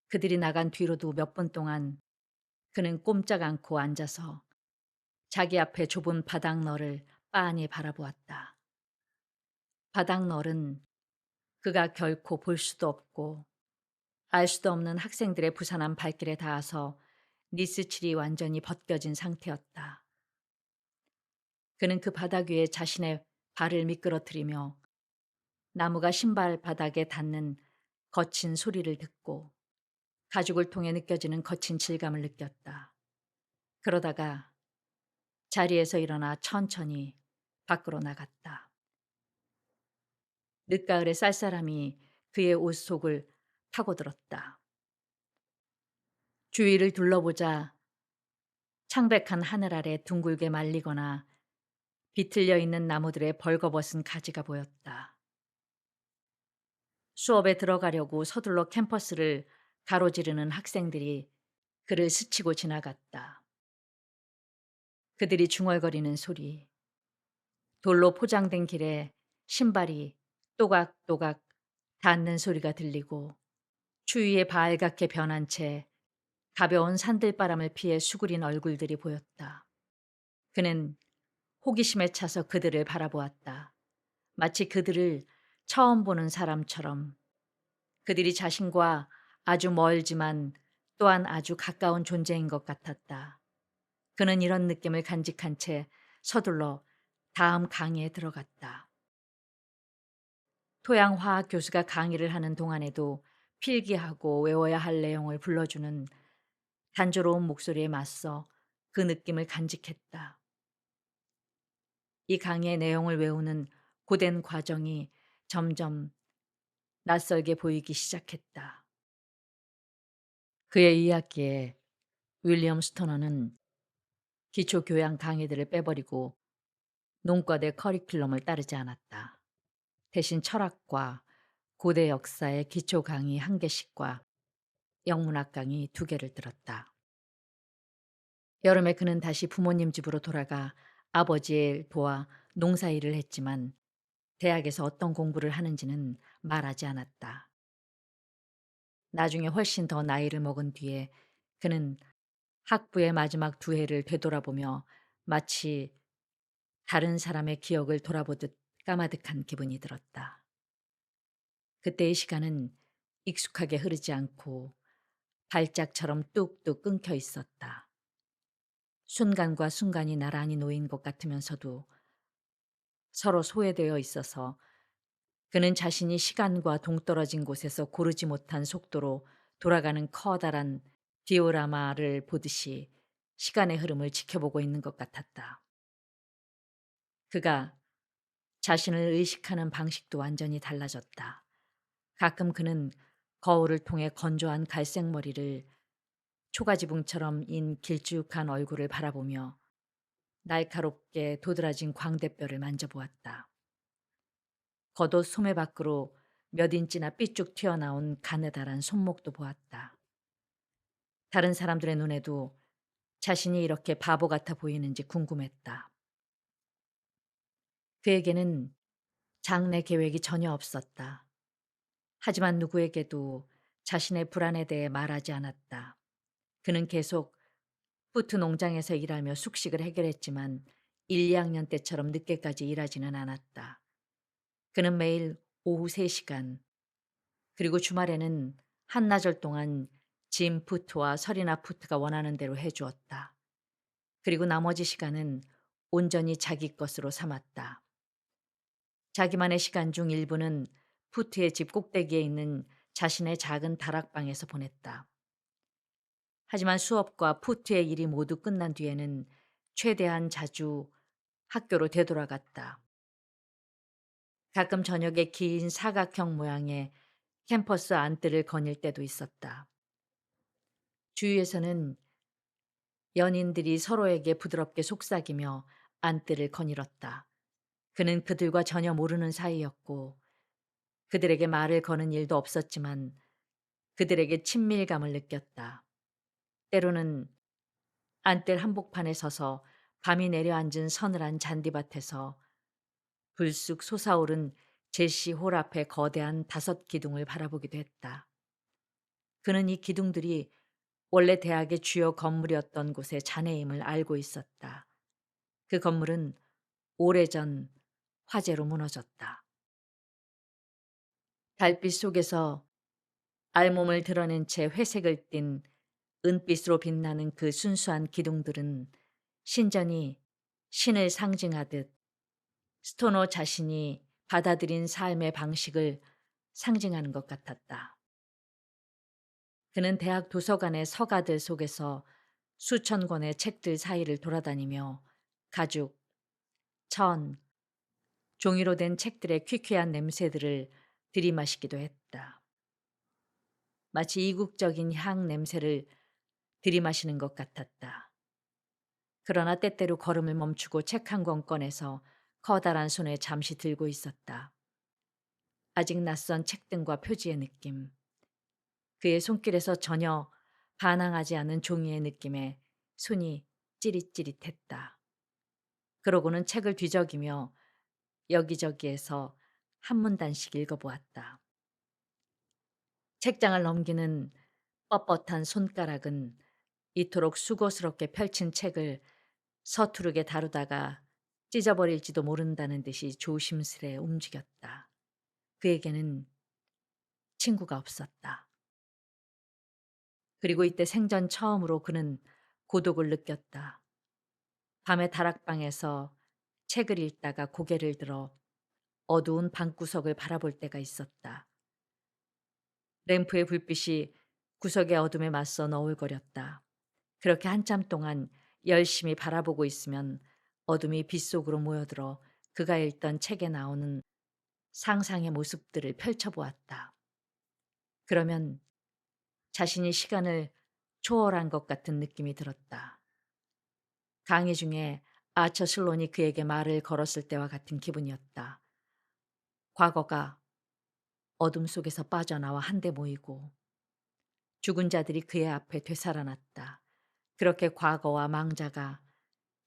그들이 나간 뒤로도 몇 분 동안 그는 꼼짝 않고 앉아서 자기 앞에 좁은 바닥널을 빤히 바라보았다. 바닥널은 그가 결코 볼 수도 없고 알 수도 없는 학생들의 부산한 발길에 닿아서 니스칠이 완전히 벗겨진 상태였다. 그는 그 바닥 위에 자신의 발을 미끄러뜨리며 나무가 신발 바닥에 닿는 거친 소리를 듣고 가죽을 통해 느껴지는 거친 질감을 느꼈다. 그러다가 자리에서 일어나 천천히 밖으로 나갔다. 늦가을의 쌀쌀함이 그의 옷 속을 파고들었다. 주위를 둘러보자 창백한 하늘 아래 둥글게 말리거나 비틀려 있는 나무들의 벌거벗은 가지가 보였다. 수업에 들어가려고 서둘러 캠퍼스를 가로지르는 학생들이 그를 스치고 지나갔다. 그들이 중얼거리는 소리, 돌로 포장된 길에 신발이 또각또각 닿는 소리가 들리고 추위에 발갛게 변한 채 가벼운 산들바람을 피해 수그린 얼굴들이 보였다. 그는 호기심에 차서 그들을 바라보았다. 마치 그들을 처음 보는 사람처럼 그들이 자신과 아주 멀지만 또한 아주 가까운 존재인 것 같았다. 그는 이런 느낌을 간직한 채 서둘러 다음 강의에 들어갔다. 토양화학 교수가 강의를 하는 동안에도 필기하고 외워야 할 내용을 불러주는 단조로운 목소리에 맞서 그 느낌을 간직했다. 이 강의의 내용을 외우는 고된 과정이 점점 낯설게 보이기 시작했다. 그의 2학기에 윌리엄 스토너는 기초교양 강의들을 빼버리고 농과대 커리큘럼을 따르지 않았다. 대신 철학과 고대 역사의 기초 강의 1개씩과 영문학 강의 2개를 들었다. 여름에 그는 다시 부모님 집으로 돌아가 아버지의 도와 농사일을 했지만 대학에서 어떤 공부를 하는지는 말하지 않았다. 나중에 훨씬 더 나이를 먹은 뒤에 그는 학부의 마지막 2해를 되돌아보며 마치 다른 사람의 기억을 돌아보듯 까마득한 기분이 들었다. 그때의 시간은 익숙하게 흐르지 않고 발작처럼 뚝뚝 끊겨 있었다. 순간과 순간이 나란히 놓인 것 같으면서도 서로 소외되어 있어서 그는 자신이 시간과 동떨어진 곳에서 고르지 못한 속도로 돌아가는 커다란 디오라마를 보듯이 시간의 흐름을 지켜보고 있는 것 같았다. 그가 자신을 의식하는 방식도 완전히 달라졌다. 가끔 그는 거울을 통해 건조한 갈색 머리를 초가지붕처럼 인 길쭉한 얼굴을 바라보며 날카롭게 도드라진 광대뼈를 만져보았다. 겉옷 소매 밖으로 몇 인치나 삐쭉 튀어나온 가느다란 손목도 보았다. 다른 사람들의 눈에도 자신이 이렇게 바보 같아 보이는지 궁금했다. 그에게는 장래 계획이 전혀 없었다. 하지만 누구에게도 자신의 불안에 대해 말하지 않았다. 그는 계속 푸트 농장에서 일하며 숙식을 해결했지만 1, 2학년 때처럼 늦게까지 일하지는 않았다. 그는 매일 오후 3시간 그리고 주말에는 한나절 동안 짐 푸트와 서리나 푸트가 원하는 대로 해주었다. 그리고 나머지 시간은 온전히 자기 것으로 삼았다. 자기만의 시간 중 일부는 푸트의 집 꼭대기에 있는 자신의 작은 다락방에서 보냈다. 하지만 수업과 푸트의 일이 모두 끝난 뒤에는 최대한 자주 학교로 되돌아갔다. 가끔 저녁에 긴 사각형 모양의 캠퍼스 안뜰을 거닐 때도 있었다. 주위에서는 연인들이 서로에게 부드럽게 속삭이며 안뜰을 거닐었다. 그는 그들과 전혀 모르는 사이였고 그들에게 말을 거는 일도 없었지만 그들에게 친밀감을 느꼈다. 때로는 안뜰 한복판에 서서 밤이 내려앉은 서늘한 잔디밭에서 불쑥 솟아오른 제시 홀 앞의 거대한 5기둥을 바라보기도 했다. 그는 이 기둥들이 원래 대학의 주요 건물이었던 곳의 잔해임을 알고 있었다. 그 건물은 오래전 화재로 무너졌다. 달빛 속에서 알몸을 드러낸 채 회색을 띤 은빛으로 빛나는 그 순수한 기둥들은 신전이 신을 상징하듯 스토너 자신이 받아들인 삶의 방식을 상징하는 것 같았다. 그는 대학 도서관의 서가들 속에서 수천 권의 책들 사이를 돌아다니며 가죽, 천, 종이로 된 책들의 퀴퀴한 냄새들을 들이마시기도 했다. 마치 이국적인 향 냄새를 들이마시는 것 같았다. 그러나 때때로 걸음을 멈추고 책 한 권 꺼내서 커다란 손에 잠시 들고 있었다. 아직 낯선 책등과 표지의 느낌, 그의 손길에서 전혀 반항하지 않은 종이의 느낌에 손이 찌릿찌릿했다. 그러고는 책을 뒤적이며 여기저기에서 한 문단씩 읽어보았다. 책장을 넘기는 뻣뻣한 손가락은 이토록 수고스럽게 펼친 책을 서투르게 다루다가 찢어버릴지도 모른다는 듯이 조심스레 움직였다. 그에게는 친구가 없었다. 그리고 이때 생전 처음으로 그는 고독을 느꼈다. 밤의 다락방에서 책을 읽다가 고개를 들어 어두운 방구석을 바라볼 때가 있었다. 램프의 불빛이 구석의 어둠에 맞서 너울거렸다. 그렇게 한참 동안 열심히 바라보고 있으면 어둠이 빛 속으로 모여들어 그가 읽던 책에 나오는 상상의 모습들을 펼쳐보았다. 그러면 자신이 시간을 초월한 것 같은 느낌이 들었다. 강의 중에 아처 슬론이 그에게 말을 걸었을 때와 같은 기분이었다. 과거가 어둠 속에서 빠져나와 한데 모이고 죽은 자들이 그의 앞에 되살아났다. 그렇게 과거와 망자가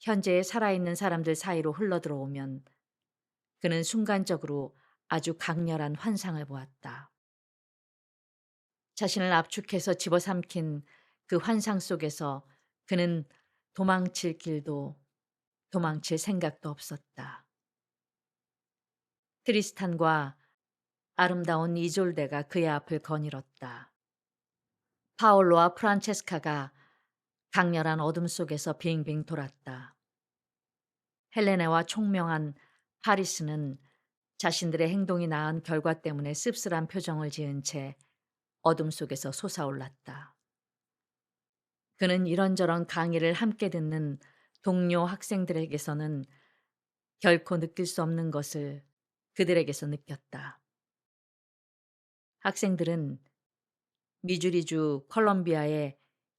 현재의 살아있는 사람들 사이로 흘러들어오면 그는 순간적으로 아주 강렬한 환상을 보았다. 자신을 압축해서 집어삼킨 그 환상 속에서 그는 도망칠 길도 도망칠 생각도 없었다. 트리스탄과 아름다운 이졸데가 그의 앞을 거닐었다. 파올로와 프란체스카가 강렬한 어둠 속에서 빙빙 돌았다. 헬레네와 총명한 파리스는 자신들의 행동이 낳은 결과 때문에 씁쓸한 표정을 지은 채 어둠 속에서 솟아올랐다. 그는 이런저런 강의를 함께 듣는 동료 학생들에게서는 결코 느낄 수 없는 것을 그들에게서 느꼈다. 학생들은 미주리주 컬럼비아의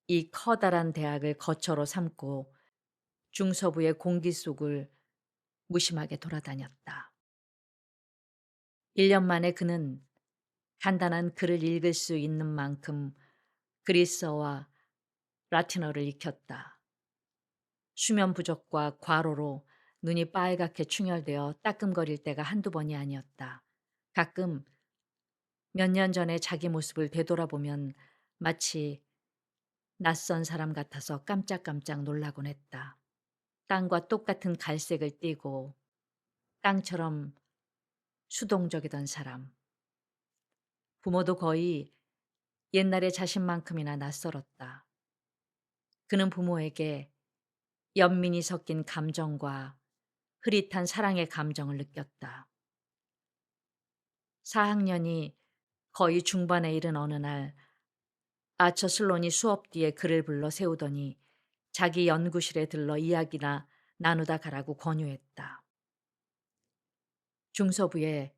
이 커다란 대학을 거처로 삼고 중서부의 공기 속을 무심하게 돌아다녔다. 1년 만에 그는 간단한 글을 읽을 수 있는 만큼 그리스어와 라틴어를 익혔다. 수면 부족과 과로로 눈이 빨갛게 충혈되어 따끔거릴 때가 한두 번이 아니었다. 가끔 몇 년 전에 자기 모습을 되돌아보면 마치 낯선 사람 같아서 깜짝깜짝 놀라곤 했다. 땅과 똑같은 갈색을 띠고 땅처럼 수동적이던 사람. 부모도 거의 옛날의 자신만큼이나 낯설었다. 그는 부모에게 연민이 섞인 감정과 흐릿한 사랑의 감정을 느꼈다. 4학년이 거의 중반에 이른 어느 날 아처 슬론이 수업 뒤에 그를 불러 세우더니 자기 연구실에 들러 이야기나 나누다 가라고 권유했다. 중서부에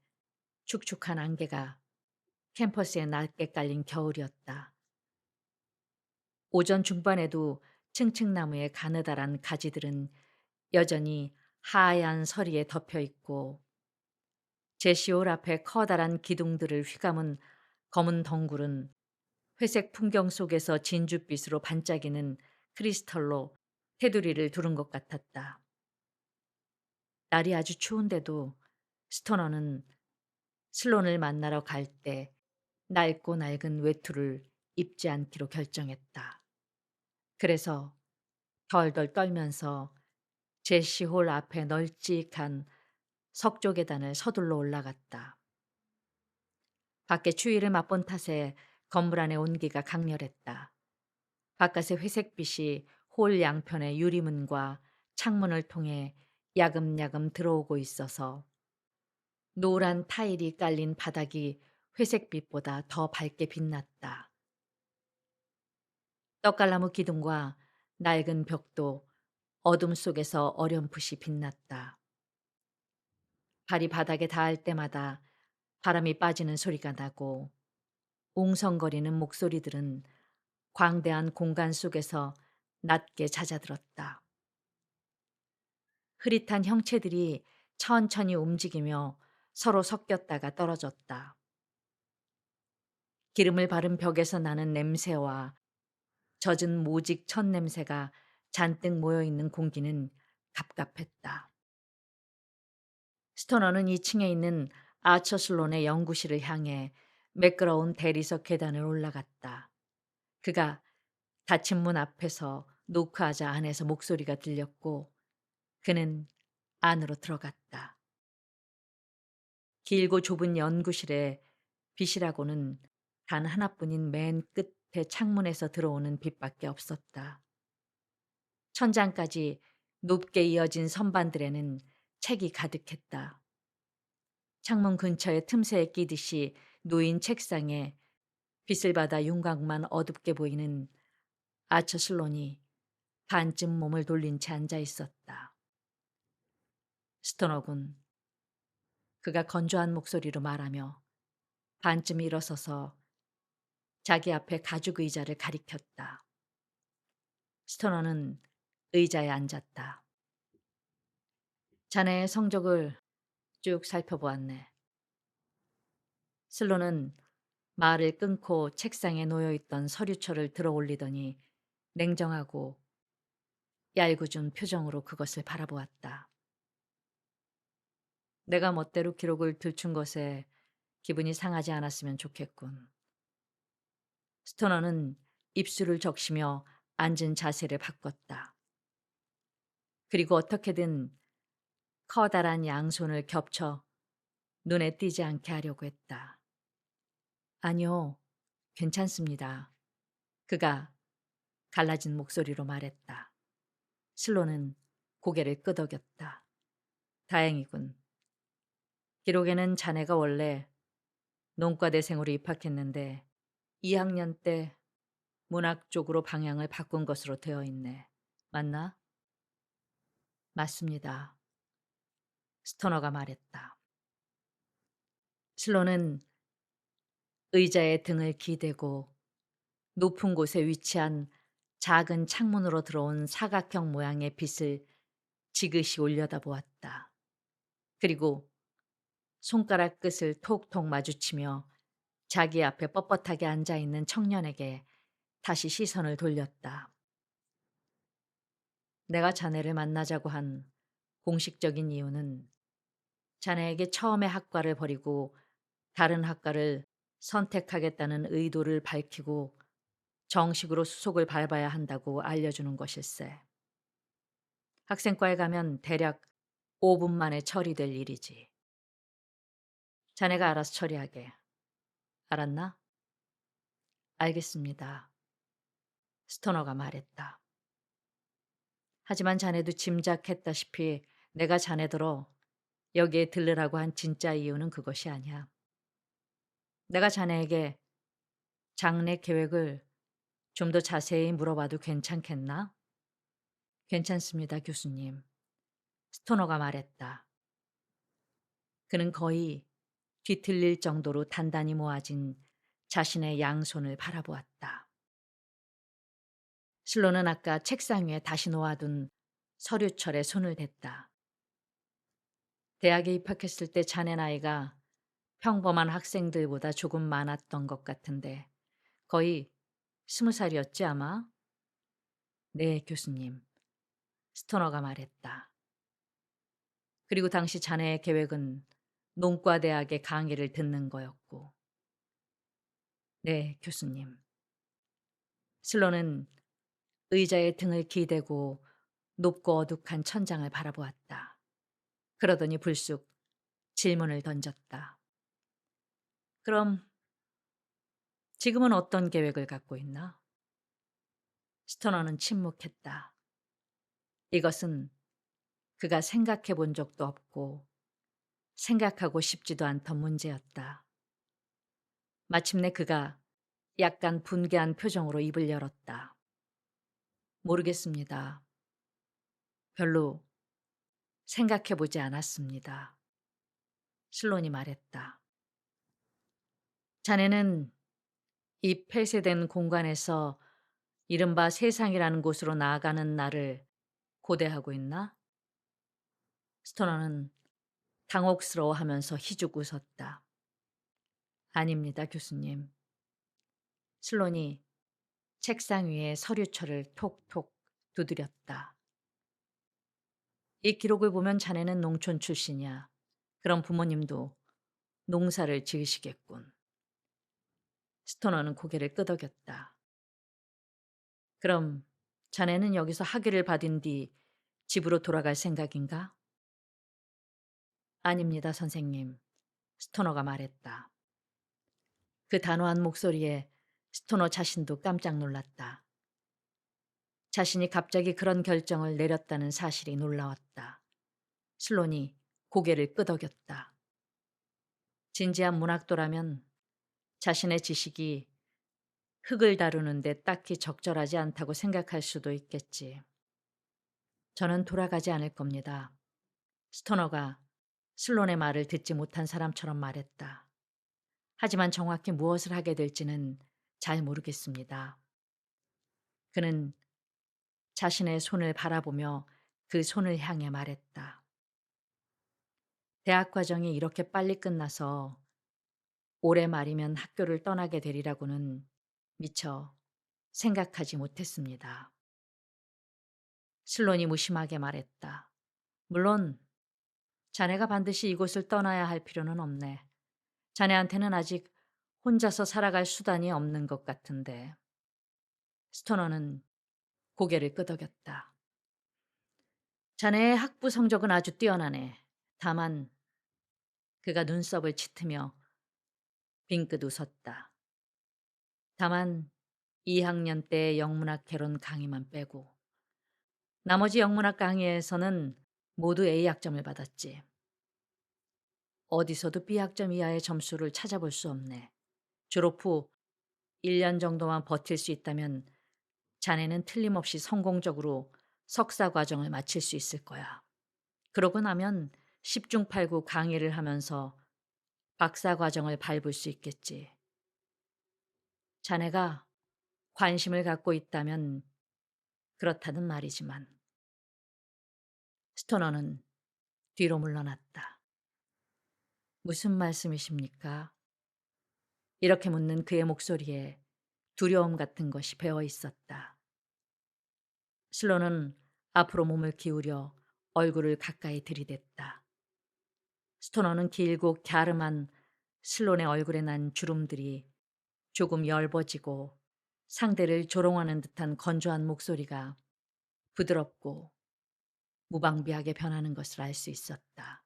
축축한 안개가 캠퍼스에 낮게 깔린 겨울이었다. 오전 중반에도 층층나무의 가느다란 가지들은 여전히 하얀 서리에 덮여 있고 제시홀 앞에 커다란 기둥들을 휘감은 검은 덩굴은 회색 풍경 속에서 진주빛으로 반짝이는 크리스털로 테두리를 두른 것 같았다. 날이 아주 추운데도 스토너는 슬론을 만나러 갈 때 낡고 낡은 외투를 입지 않기로 결정했다. 그래서 덜덜 떨면서 제시홀 앞에 널찍한 석조 계단을 서둘러 올라갔다. 밖에 추위를 맛본 탓에 건물 안의 온기가 강렬했다. 바깥의 회색빛이 홀 양편의 유리문과 창문을 통해 야금야금 들어오고 있어서 노란 타일이 깔린 바닥이 회색빛보다 더 밝게 빛났다. 떡갈나무 기둥과 낡은 벽도 어둠 속에서 어렴풋이 빛났다. 발이 바닥에 닿을 때마다 바람이 빠지는 소리가 나고 웅성거리는 목소리들은 광대한 공간 속에서 낮게 잦아들었다. 흐릿한 형체들이 천천히 움직이며 서로 섞였다가 떨어졌다. 기름을 바른 벽에서 나는 냄새와 젖은 모직 천 냄새가 잔뜩 모여있는 공기는 갑갑했다. 스토너는 2층에 있는 아처 슬론의 연구실을 향해 매끄러운 대리석 계단을 올라갔다. 그가 닫힌 문 앞에서 노크하자 안에서 목소리가 들렸고 그는 안으로 들어갔다. 길고 좁은 연구실에 빛이라고는 단 하나뿐인 맨 끝에 창문에서 들어오는 빛밖에 없었다. 천장까지 높게 이어진 선반들에는 책이 가득했다. 창문 근처의 틈새에 끼듯이 놓인 책상에 빛을 받아 윤곽만 어둡게 보이는 아처 슬론이 반쯤 몸을 돌린 채 앉아 있었다. 스토너군. 그가 건조한 목소리로 말하며 반쯤 일어서서 자기 앞에 가죽 의자를 가리켰다. 스토너는 의자에 앉았다. 자네의 성적을 쭉 살펴보았네. 슬로는 말을 끊고 책상에 놓여있던 서류철을 들어 올리더니 냉정하고 얄궂은 표정으로 그것을 바라보았다. 내가 멋대로 기록을 들춘 것에 기분이 상하지 않았으면 좋겠군. 스토너는 입술을 적시며 앉은 자세를 바꿨다. 그리고 어떻게든 커다란 양손을 겹쳐 눈에 띄지 않게 하려고 했다. 아니요, 괜찮습니다. 그가 갈라진 목소리로 말했다. 슬로는 고개를 끄덕였다. 다행이군. 기록에는 자네가 원래 농과대생으로 입학했는데 2학년 때 문학 쪽으로 방향을 바꾼 것으로 되어 있네. 맞나? 맞습니다. 스토너가 말했다. 슬로는 의자에 등을 기대고 높은 곳에 위치한 작은 창문으로 들어온 사각형 모양의 빛을 지그시 올려다보았다. 그리고 손가락 끝을 톡톡 마주치며 자기 앞에 뻣뻣하게 앉아있는 청년에게 다시 시선을 돌렸다. 내가 자네를 만나자고 한 공식적인 이유는 자네에게 처음에 학과를 버리고 다른 학과를 선택하겠다는 의도를 밝히고 정식으로 수속을 밟아야 한다고 알려주는 것일세. 학생과에 가면 대략 5분 만에 처리될 일이지. 자네가 알아서 처리하게. 알았나? 알겠습니다. 스토너가 말했다. 하지만 자네도 짐작했다시피 내가 자네들어 여기에 들르라고 한 진짜 이유는 그것이 아니야. 내가 자네에게 장래 계획을 좀 더 자세히 물어봐도 괜찮겠나? 괜찮습니다, 교수님. 스토너가 말했다. 그는 거의 뒤틀릴 정도로 단단히 모아진 자신의 양손을 바라보았다. 슬로는 아까 책상 위에 다시 놓아둔 서류철에 손을 댔다. 대학에 입학했을 때 자네 나이가 평범한 학생들보다 조금 많았던 것 같은데 거의 20살이었지 아마? 네, 교수님. 스토너가 말했다. 그리고 당시 자네의 계획은 농과대학의 강의를 듣는 거였고. 네, 교수님. 슬로는 의자에 등을 기대고 높고 어둑한 천장을 바라보았다. 그러더니 불쑥 질문을 던졌다. 그럼 지금은 어떤 계획을 갖고 있나? 스토너는 침묵했다. 이것은 그가 생각해 본 적도 없고 생각하고 싶지도 않던 문제였다. 마침내 그가 약간 분개한 표정으로 입을 열었다. 모르겠습니다. 별로 생각해 보지 않았습니다. 슬론이 말했다. 자네는 이 폐쇄된 공간에서 이른바 세상이라는 곳으로 나아가는 날을 고대하고 있나? 스토너는 당혹스러워하면서 희죽 웃었다. 아닙니다, 교수님. 슬론이 책상 위에 서류철을 톡톡 두드렸다. 이 기록을 보면 자네는 농촌 출신이야. 그럼 부모님도 농사를 지으시겠군. 스토너는 고개를 끄덕였다. 그럼 자네는 여기서 학위를 받은 뒤 집으로 돌아갈 생각인가? 아닙니다, 선생님. 스토너가 말했다. 그 단호한 목소리에 스토너 자신도 깜짝 놀랐다. 자신이 갑자기 그런 결정을 내렸다는 사실이 놀라웠다. 슬론이 고개를 끄덕였다. 진지한 문학도라면 자신의 지식이 흙을 다루는데 딱히 적절하지 않다고 생각할 수도 있겠지. 저는 돌아가지 않을 겁니다. 스토너가 슬론의 말을 듣지 못한 사람처럼 말했다. 하지만 정확히 무엇을 하게 될지는 잘 모르겠습니다. 그는 자신의 손을 바라보며 그 손을 향해 말했다. 대학 과정이 이렇게 빨리 끝나서 올해 말이면 학교를 떠나게 되리라고는 미처 생각하지 못했습니다. 슬론이 무심하게 말했다. 물론 자네가 반드시 이곳을 떠나야 할 필요는 없네. 자네한테는 아직 혼자서 살아갈 수단이 없는 것 같은데. 스토너는 고개를 끄덕였다. 자네의 학부 성적은 아주 뛰어나네. 다만 그가 눈썹을 치트며 빙긋 웃었다. 다만 2학년 때의 영문학 개론 강의만 빼고 나머지 영문학 강의에서는 모두 A학점을 받았지. 어디서도 B학점 이하의 점수를 찾아볼 수 없네. 졸업 후 1년 정도만 버틸 수 있다면 자네는 틀림없이 성공적으로 석사 과정을 마칠 수 있을 거야. 그러고 나면 10중 8구 강의를 하면서 박사 과정을 밟을 수 있겠지. 자네가 관심을 갖고 있다면 그렇다는 말이지만. 스토너는 뒤로 물러났다. 무슨 말씀이십니까? 이렇게 묻는 그의 목소리에 두려움 같은 것이 배어 있었다. 슬로는 앞으로 몸을 기울여 얼굴을 가까이 들이댔다. 스토너는 길고 갸름한 슬론의 얼굴에 난 주름들이 조금 엷어지고 상대를 조롱하는 듯한 건조한 목소리가 부드럽고 무방비하게 변하는 것을 알 수 있었다.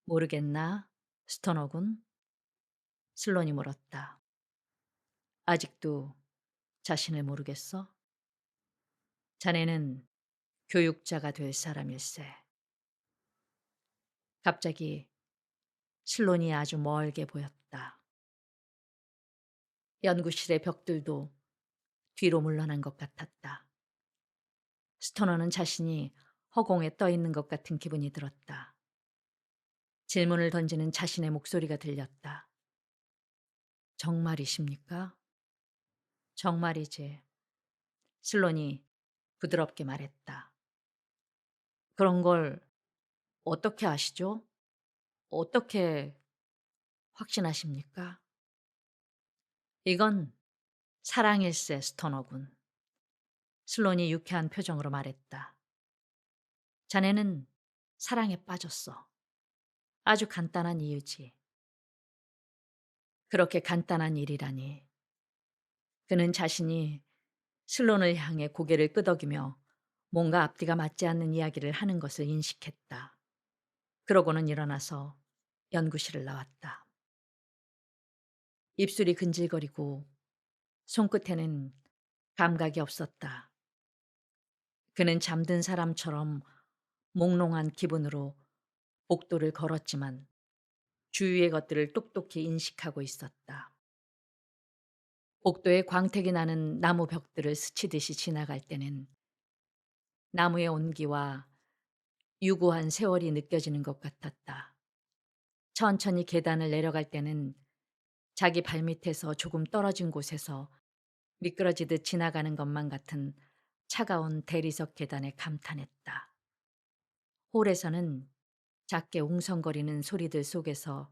모르겠나, 스토너군? 슬론이 물었다. 아직도 자신을 모르겠어? 자네는 교육자가 될 사람일세. 갑자기 슬론이 아주 멀게 보였다. 연구실의 벽들도 뒤로 물러난 것 같았다. 스토너는 자신이 허공에 떠 있는 것 같은 기분이 들었다. 질문을 던지는 자신의 목소리가 들렸다. 정말이십니까? 정말이지. 슬론이 부드럽게 말했다. 그런 걸 어떻게 아시죠? 어떻게 확신하십니까? 이건 사랑일세, 스토너군. 슬론이 유쾌한 표정으로 말했다. 자네는 사랑에 빠졌어. 아주 간단한 이유지. 그렇게 간단한 일이라니. 그는 자신이 슬론을 향해 고개를 끄덕이며 뭔가 앞뒤가 맞지 않는 이야기를 하는 것을 인식했다. 그러고는 일어나서 연구실을 나왔다. 입술이 근질거리고 손끝에는 감각이 없었다. 그는 잠든 사람처럼 몽롱한 기분으로 복도를 걸었지만 주위의 것들을 똑똑히 인식하고 있었다. 복도에 광택이 나는 나무 벽들을 스치듯이 지나갈 때는 나무의 온기와 유구한 세월이 느껴지는 것 같았다. 천천히 계단을 내려갈 때는 자기 발밑에서 조금 떨어진 곳에서 미끄러지듯 지나가는 것만 같은 차가운 대리석 계단에 감탄했다. 홀에서는 작게 웅성거리는 소리들 속에서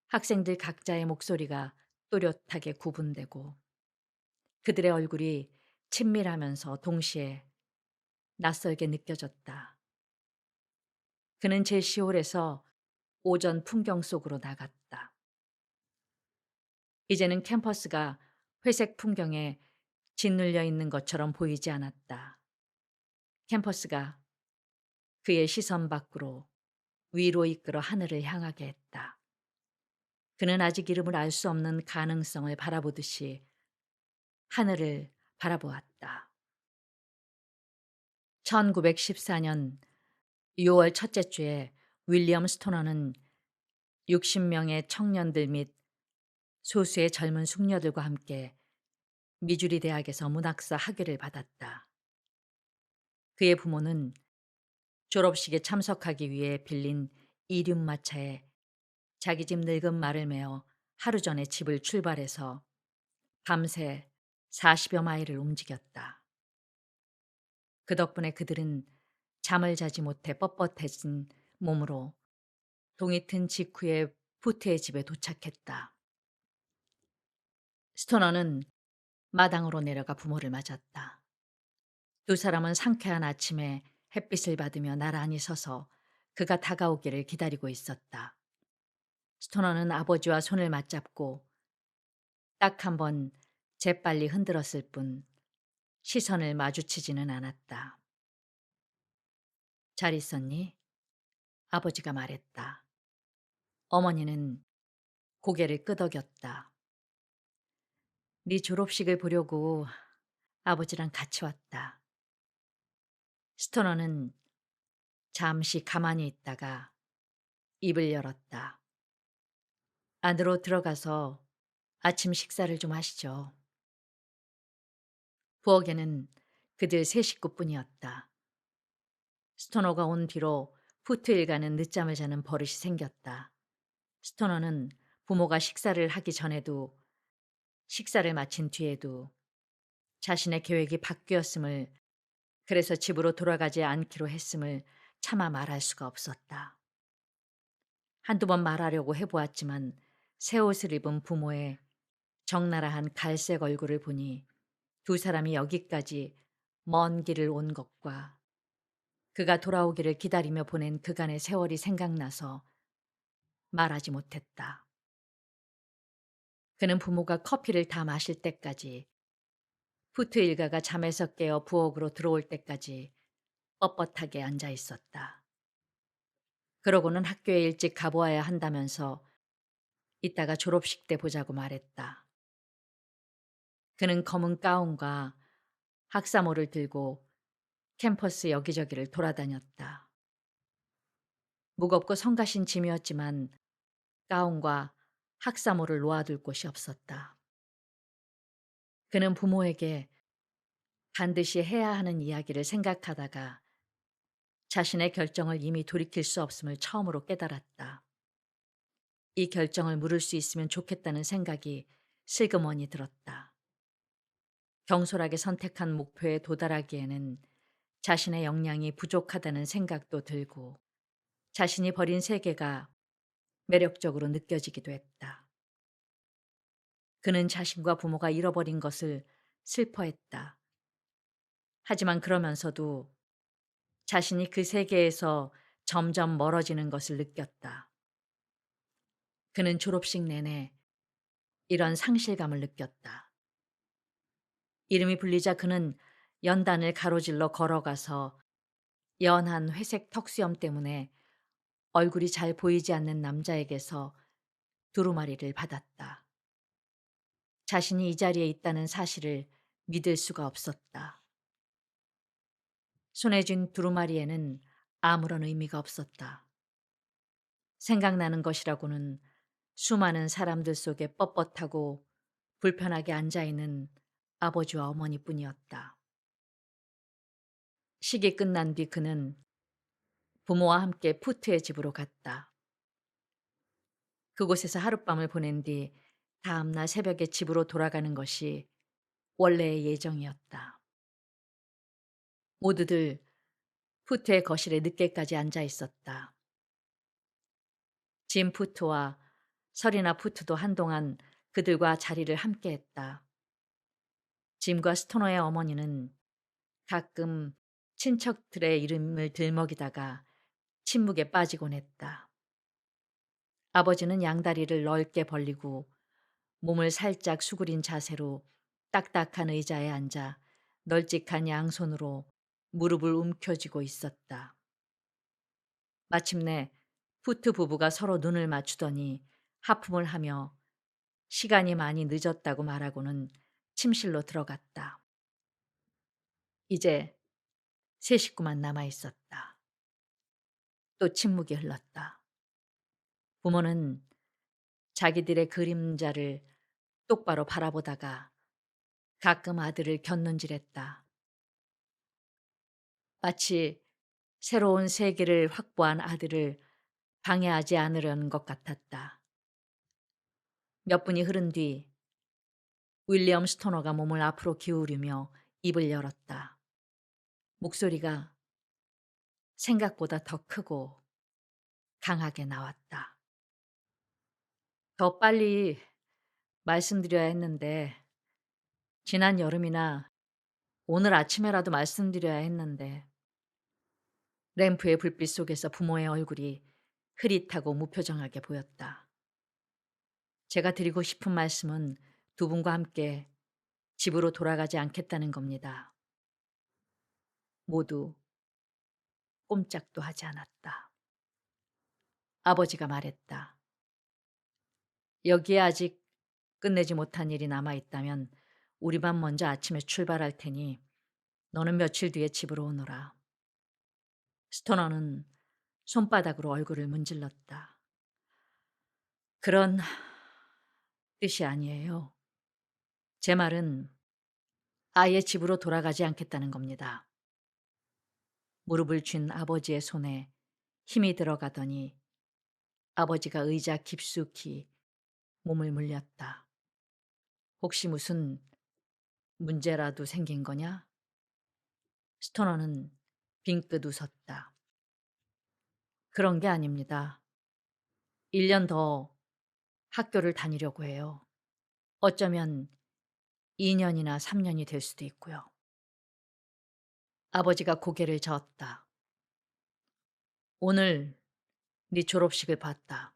학생들 각자의 목소리가 또렷하게 구분되고 그들의 얼굴이 친밀하면서 동시에 낯설게 느껴졌다. 그는 제시홀에서 오전 풍경 속으로 나갔다. 이제는 캠퍼스가 회색 풍경에 짓눌려 있는 것처럼 보이지 않았다. 캠퍼스가 그의 시선 밖으로 위로 이끌어 하늘을 향하게 했다. 그는 아직 이름을 알 수 없는 가능성을 바라보듯이 하늘을 바라보았다. 1914년 6월 첫째 주에 윌리엄 스토너는 60명의 청년들 및 소수의 젊은 숙녀들과 함께 미주리 대학에서 문학사 학위를 받았다. 그의 부모는 졸업식에 참석하기 위해 빌린 이륜마차에 자기 집 늙은 말을 메어 하루 전에 집을 출발해서 밤새 40여 마일을 움직였다. 그 덕분에 그들은 잠을 자지 못해 뻣뻣해진 몸으로 동이 튼 직후에 푸트의 집에 도착했다. 스토너는 마당으로 내려가 부모를 맞았다. 두 사람은 상쾌한 아침에 햇빛을 받으며 나란히 서서 그가 다가오기를 기다리고 있었다. 스토너는 아버지와 손을 맞잡고 딱 한 번 재빨리 흔들었을 뿐 시선을 마주치지는 않았다. 잘 있었니? 아버지가 말했다. 어머니는 고개를 끄덕였다. 네 졸업식을 보려고 아버지랑 같이 왔다. 스토너는 잠시 가만히 있다가 입을 열었다. 안으로 들어가서 아침 식사를 좀 하시죠. 부엌에는 그들 세 식구뿐이었다. 스토너가 온 뒤로 푸트 일가는 늦잠을 자는 버릇이 생겼다. 스토너는 부모가 식사를 하기 전에도 식사를 마친 뒤에도 자신의 계획이 바뀌었음을, 그래서 집으로 돌아가지 않기로 했음을 차마 말할 수가 없었다. 한두 번 말하려고 해보았지만 새 옷을 입은 부모의 적나라한 갈색 얼굴을 보니 두 사람이 여기까지 먼 길을 온 것과 그가 돌아오기를 기다리며 보낸 그간의 세월이 생각나서 말하지 못했다. 그는 부모가 커피를 다 마실 때까지, 푸트 일가가 잠에서 깨어 부엌으로 들어올 때까지 뻣뻣하게 앉아 있었다. 그러고는 학교에 일찍 가보아야 한다면서 이따가 졸업식 때 보자고 말했다. 그는 검은 가운과 학사모를 들고 캠퍼스 여기저기를 돌아다녔다. 무겁고 성가신 짐이었지만 가운과 학사모를 놓아둘 곳이 없었다. 그는 부모에게 반드시 해야 하는 이야기를 생각하다가 자신의 결정을 이미 돌이킬 수 없음을 처음으로 깨달았다. 이 결정을 물을 수 있으면 좋겠다는 생각이 슬그머니 들었다. 경솔하게 선택한 목표에 도달하기에는 자신의 역량이 부족하다는 생각도 들고 자신이 버린 세계가 매력적으로 느껴지기도 했다. 그는 자신과 부모가 잃어버린 것을 슬퍼했다. 하지만 그러면서도 자신이 그 세계에서 점점 멀어지는 것을 느꼈다. 그는 졸업식 내내 이런 상실감을 느꼈다. 이름이 불리자 그는 연단을 가로질러 걸어가서 연한 회색 턱수염 때문에 얼굴이 잘 보이지 않는 남자에게서 두루마리를 받았다. 자신이 이 자리에 있다는 사실을 믿을 수가 없었다. 손에 쥔 두루마리에는 아무런 의미가 없었다. 생각나는 것이라고는 수많은 사람들 속에 뻣뻣하고 불편하게 앉아있는 아버지와 어머니뿐이었다. 식이 끝난 뒤 그는 부모와 함께 푸트의 집으로 갔다. 그곳에서 하룻밤을 보낸 뒤 다음 날 새벽에 집으로 돌아가는 것이 원래의 예정이었다. 모두들 푸트의 거실에 늦게까지 앉아 있었다. 짐 푸트와 서리나 푸트도 한동안 그들과 자리를 함께했다. 짐과 스토너의 어머니는 가끔 친척들의 이름을 들먹이다가 침묵에 빠지곤 했다. 아버지는 양다리를 넓게 벌리고 몸을 살짝 수그린 자세로 딱딱한 의자에 앉아 널찍한 양손으로 무릎을 움켜쥐고 있었다. 마침내 푸트 부부가 서로 눈을 맞추더니 하품을 하며 시간이 많이 늦었다고 말하고는 침실로 들어갔다. 이제 세 식구만 남아 있었다. 또 침묵이 흘렀다. 부모는 자기들의 그림자를 똑바로 바라보다가 가끔 아들을 곁눈질했다. 마치 새로운 세계를 확보한 아들을 방해하지 않으려는 것 같았다. 몇 분이 흐른 뒤 윌리엄 스토너가 몸을 앞으로 기울이며 입을 열었다. 목소리가 생각보다 더 크고 강하게 나왔다. 더 빨리 말씀드려야 했는데, 지난 여름이나 오늘 아침에라도 말씀드려야 했는데, 램프의 불빛 속에서 부모의 얼굴이 흐릿하고 무표정하게 보였다. 제가 드리고 싶은 말씀은 두 분과 함께 집으로 돌아가지 않겠다는 겁니다. 모두 꼼짝도 하지 않았다. 아버지가 말했다. 여기에 아직 끝내지 못한 일이 남아있다면 우리만 먼저 아침에 출발할 테니 너는 며칠 뒤에 집으로 오너라. 스토너는 손바닥으로 얼굴을 문질렀다. 그런 뜻이 아니에요. 제 말은 아예 집으로 돌아가지 않겠다는 겁니다. 무릎을 쥔 아버지의 손에 힘이 들어가더니 아버지가 의자 깊숙이 몸을 물렸다. 혹시 무슨 문제라도 생긴 거냐? 스토너는 빙긋 웃었다. 그런 게 아닙니다. 1년 더 학교를 다니려고 해요. 어쩌면 2년이나 3년이 될 수도 있고요. 아버지가 고개를 저었다. 오늘 네 졸업식을 봤다.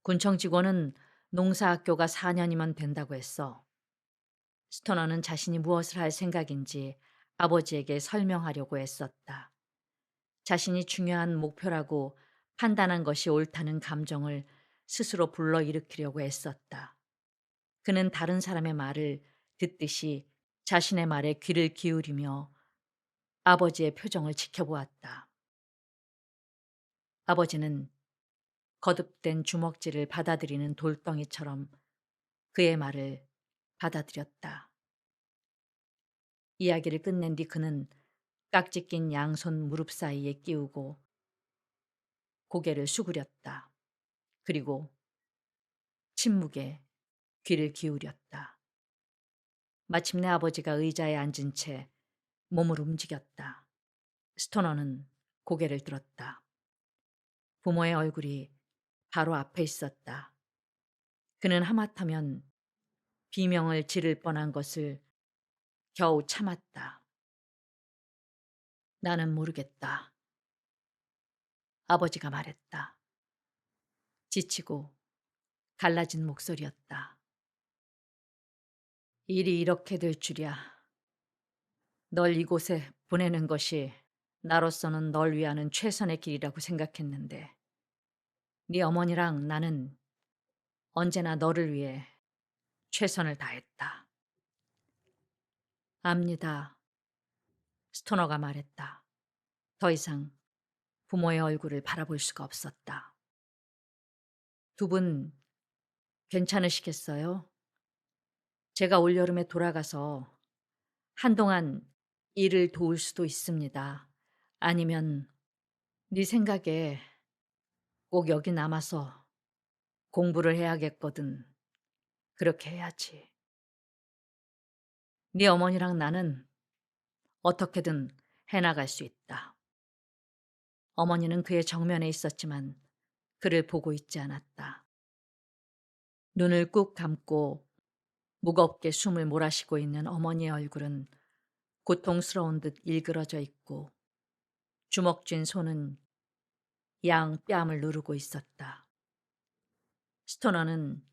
군청 직원은 농사학교가 4년이면 된다고 했어. 스토너는 자신이 무엇을 할 생각인지 아버지에게 설명하려고 애썼다. 자신이 중요한 목표라고 판단한 것이 옳다는 감정을 스스로 불러일으키려고 애썼다. 그는 다른 사람의 말을 듣듯이 자신의 말에 귀를 기울이며 아버지의 표정을 지켜보았다. 아버지는 거듭된 주먹질을 받아들이는 돌덩이처럼 그의 말을 받아들였다. 이야기를 끝낸 뒤 그는 깍지 낀 양손 무릎 사이에 끼우고 고개를 수그렸다. 그리고 침묵에 귀를 기울였다. 마침내 아버지가 의자에 앉은 채 몸을 움직였다. 스토너는 고개를 들었다. 부모의 얼굴이 바로 앞에 있었다. 그는 하마터면 비명을 지를 뻔한 것을 겨우 참았다. 나는 모르겠다. 아버지가 말했다. 지치고 갈라진 목소리였다. 일이 이렇게 될 줄이야. 널 이곳에 보내는 것이 나로서는 널 위하는 최선의 길이라고 생각했는데 네 어머니랑 나는 언제나 너를 위해 최선을 다했다. 압니다. 스토너가 말했다. 더 이상 부모의 얼굴을 바라볼 수가 없었다. 두 분 괜찮으시겠어요? 제가 올여름에 돌아가서 한동안 일을 도울 수도 있습니다. 아니면 네 생각에 꼭 여기 남아서 공부를 해야겠거든. 그렇게 해야지. 네 어머니랑 나는 어떻게든 해나갈 수 있다. 어머니는 그의 정면에 있었지만 그를 보고 있지 않았다. 눈을 꾹 감고 무겁게 숨을 몰아쉬고 있는 어머니의 얼굴은 고통스러운 듯 일그러져 있고 주먹 쥔 손은 양 뺨을 누르고 있었다. 스토너는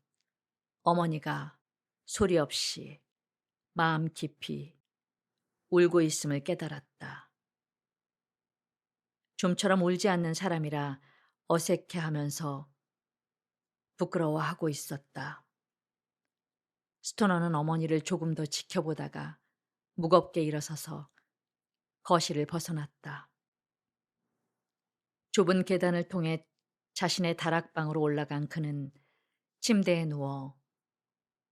어머니가 소리 없이 마음 깊이 울고 있음을 깨달았다. 좀처럼 울지 않는 사람이라 어색해하면서 부끄러워하고 있었다. 스토너는 어머니를 조금 더 지켜보다가 무겁게 일어서서 거실을 벗어났다. 좁은 계단을 통해 자신의 다락방으로 올라간 그는 침대에 누워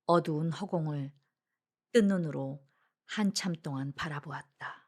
어두운 허공을 뜬 눈으로 한참 동안 바라보았다.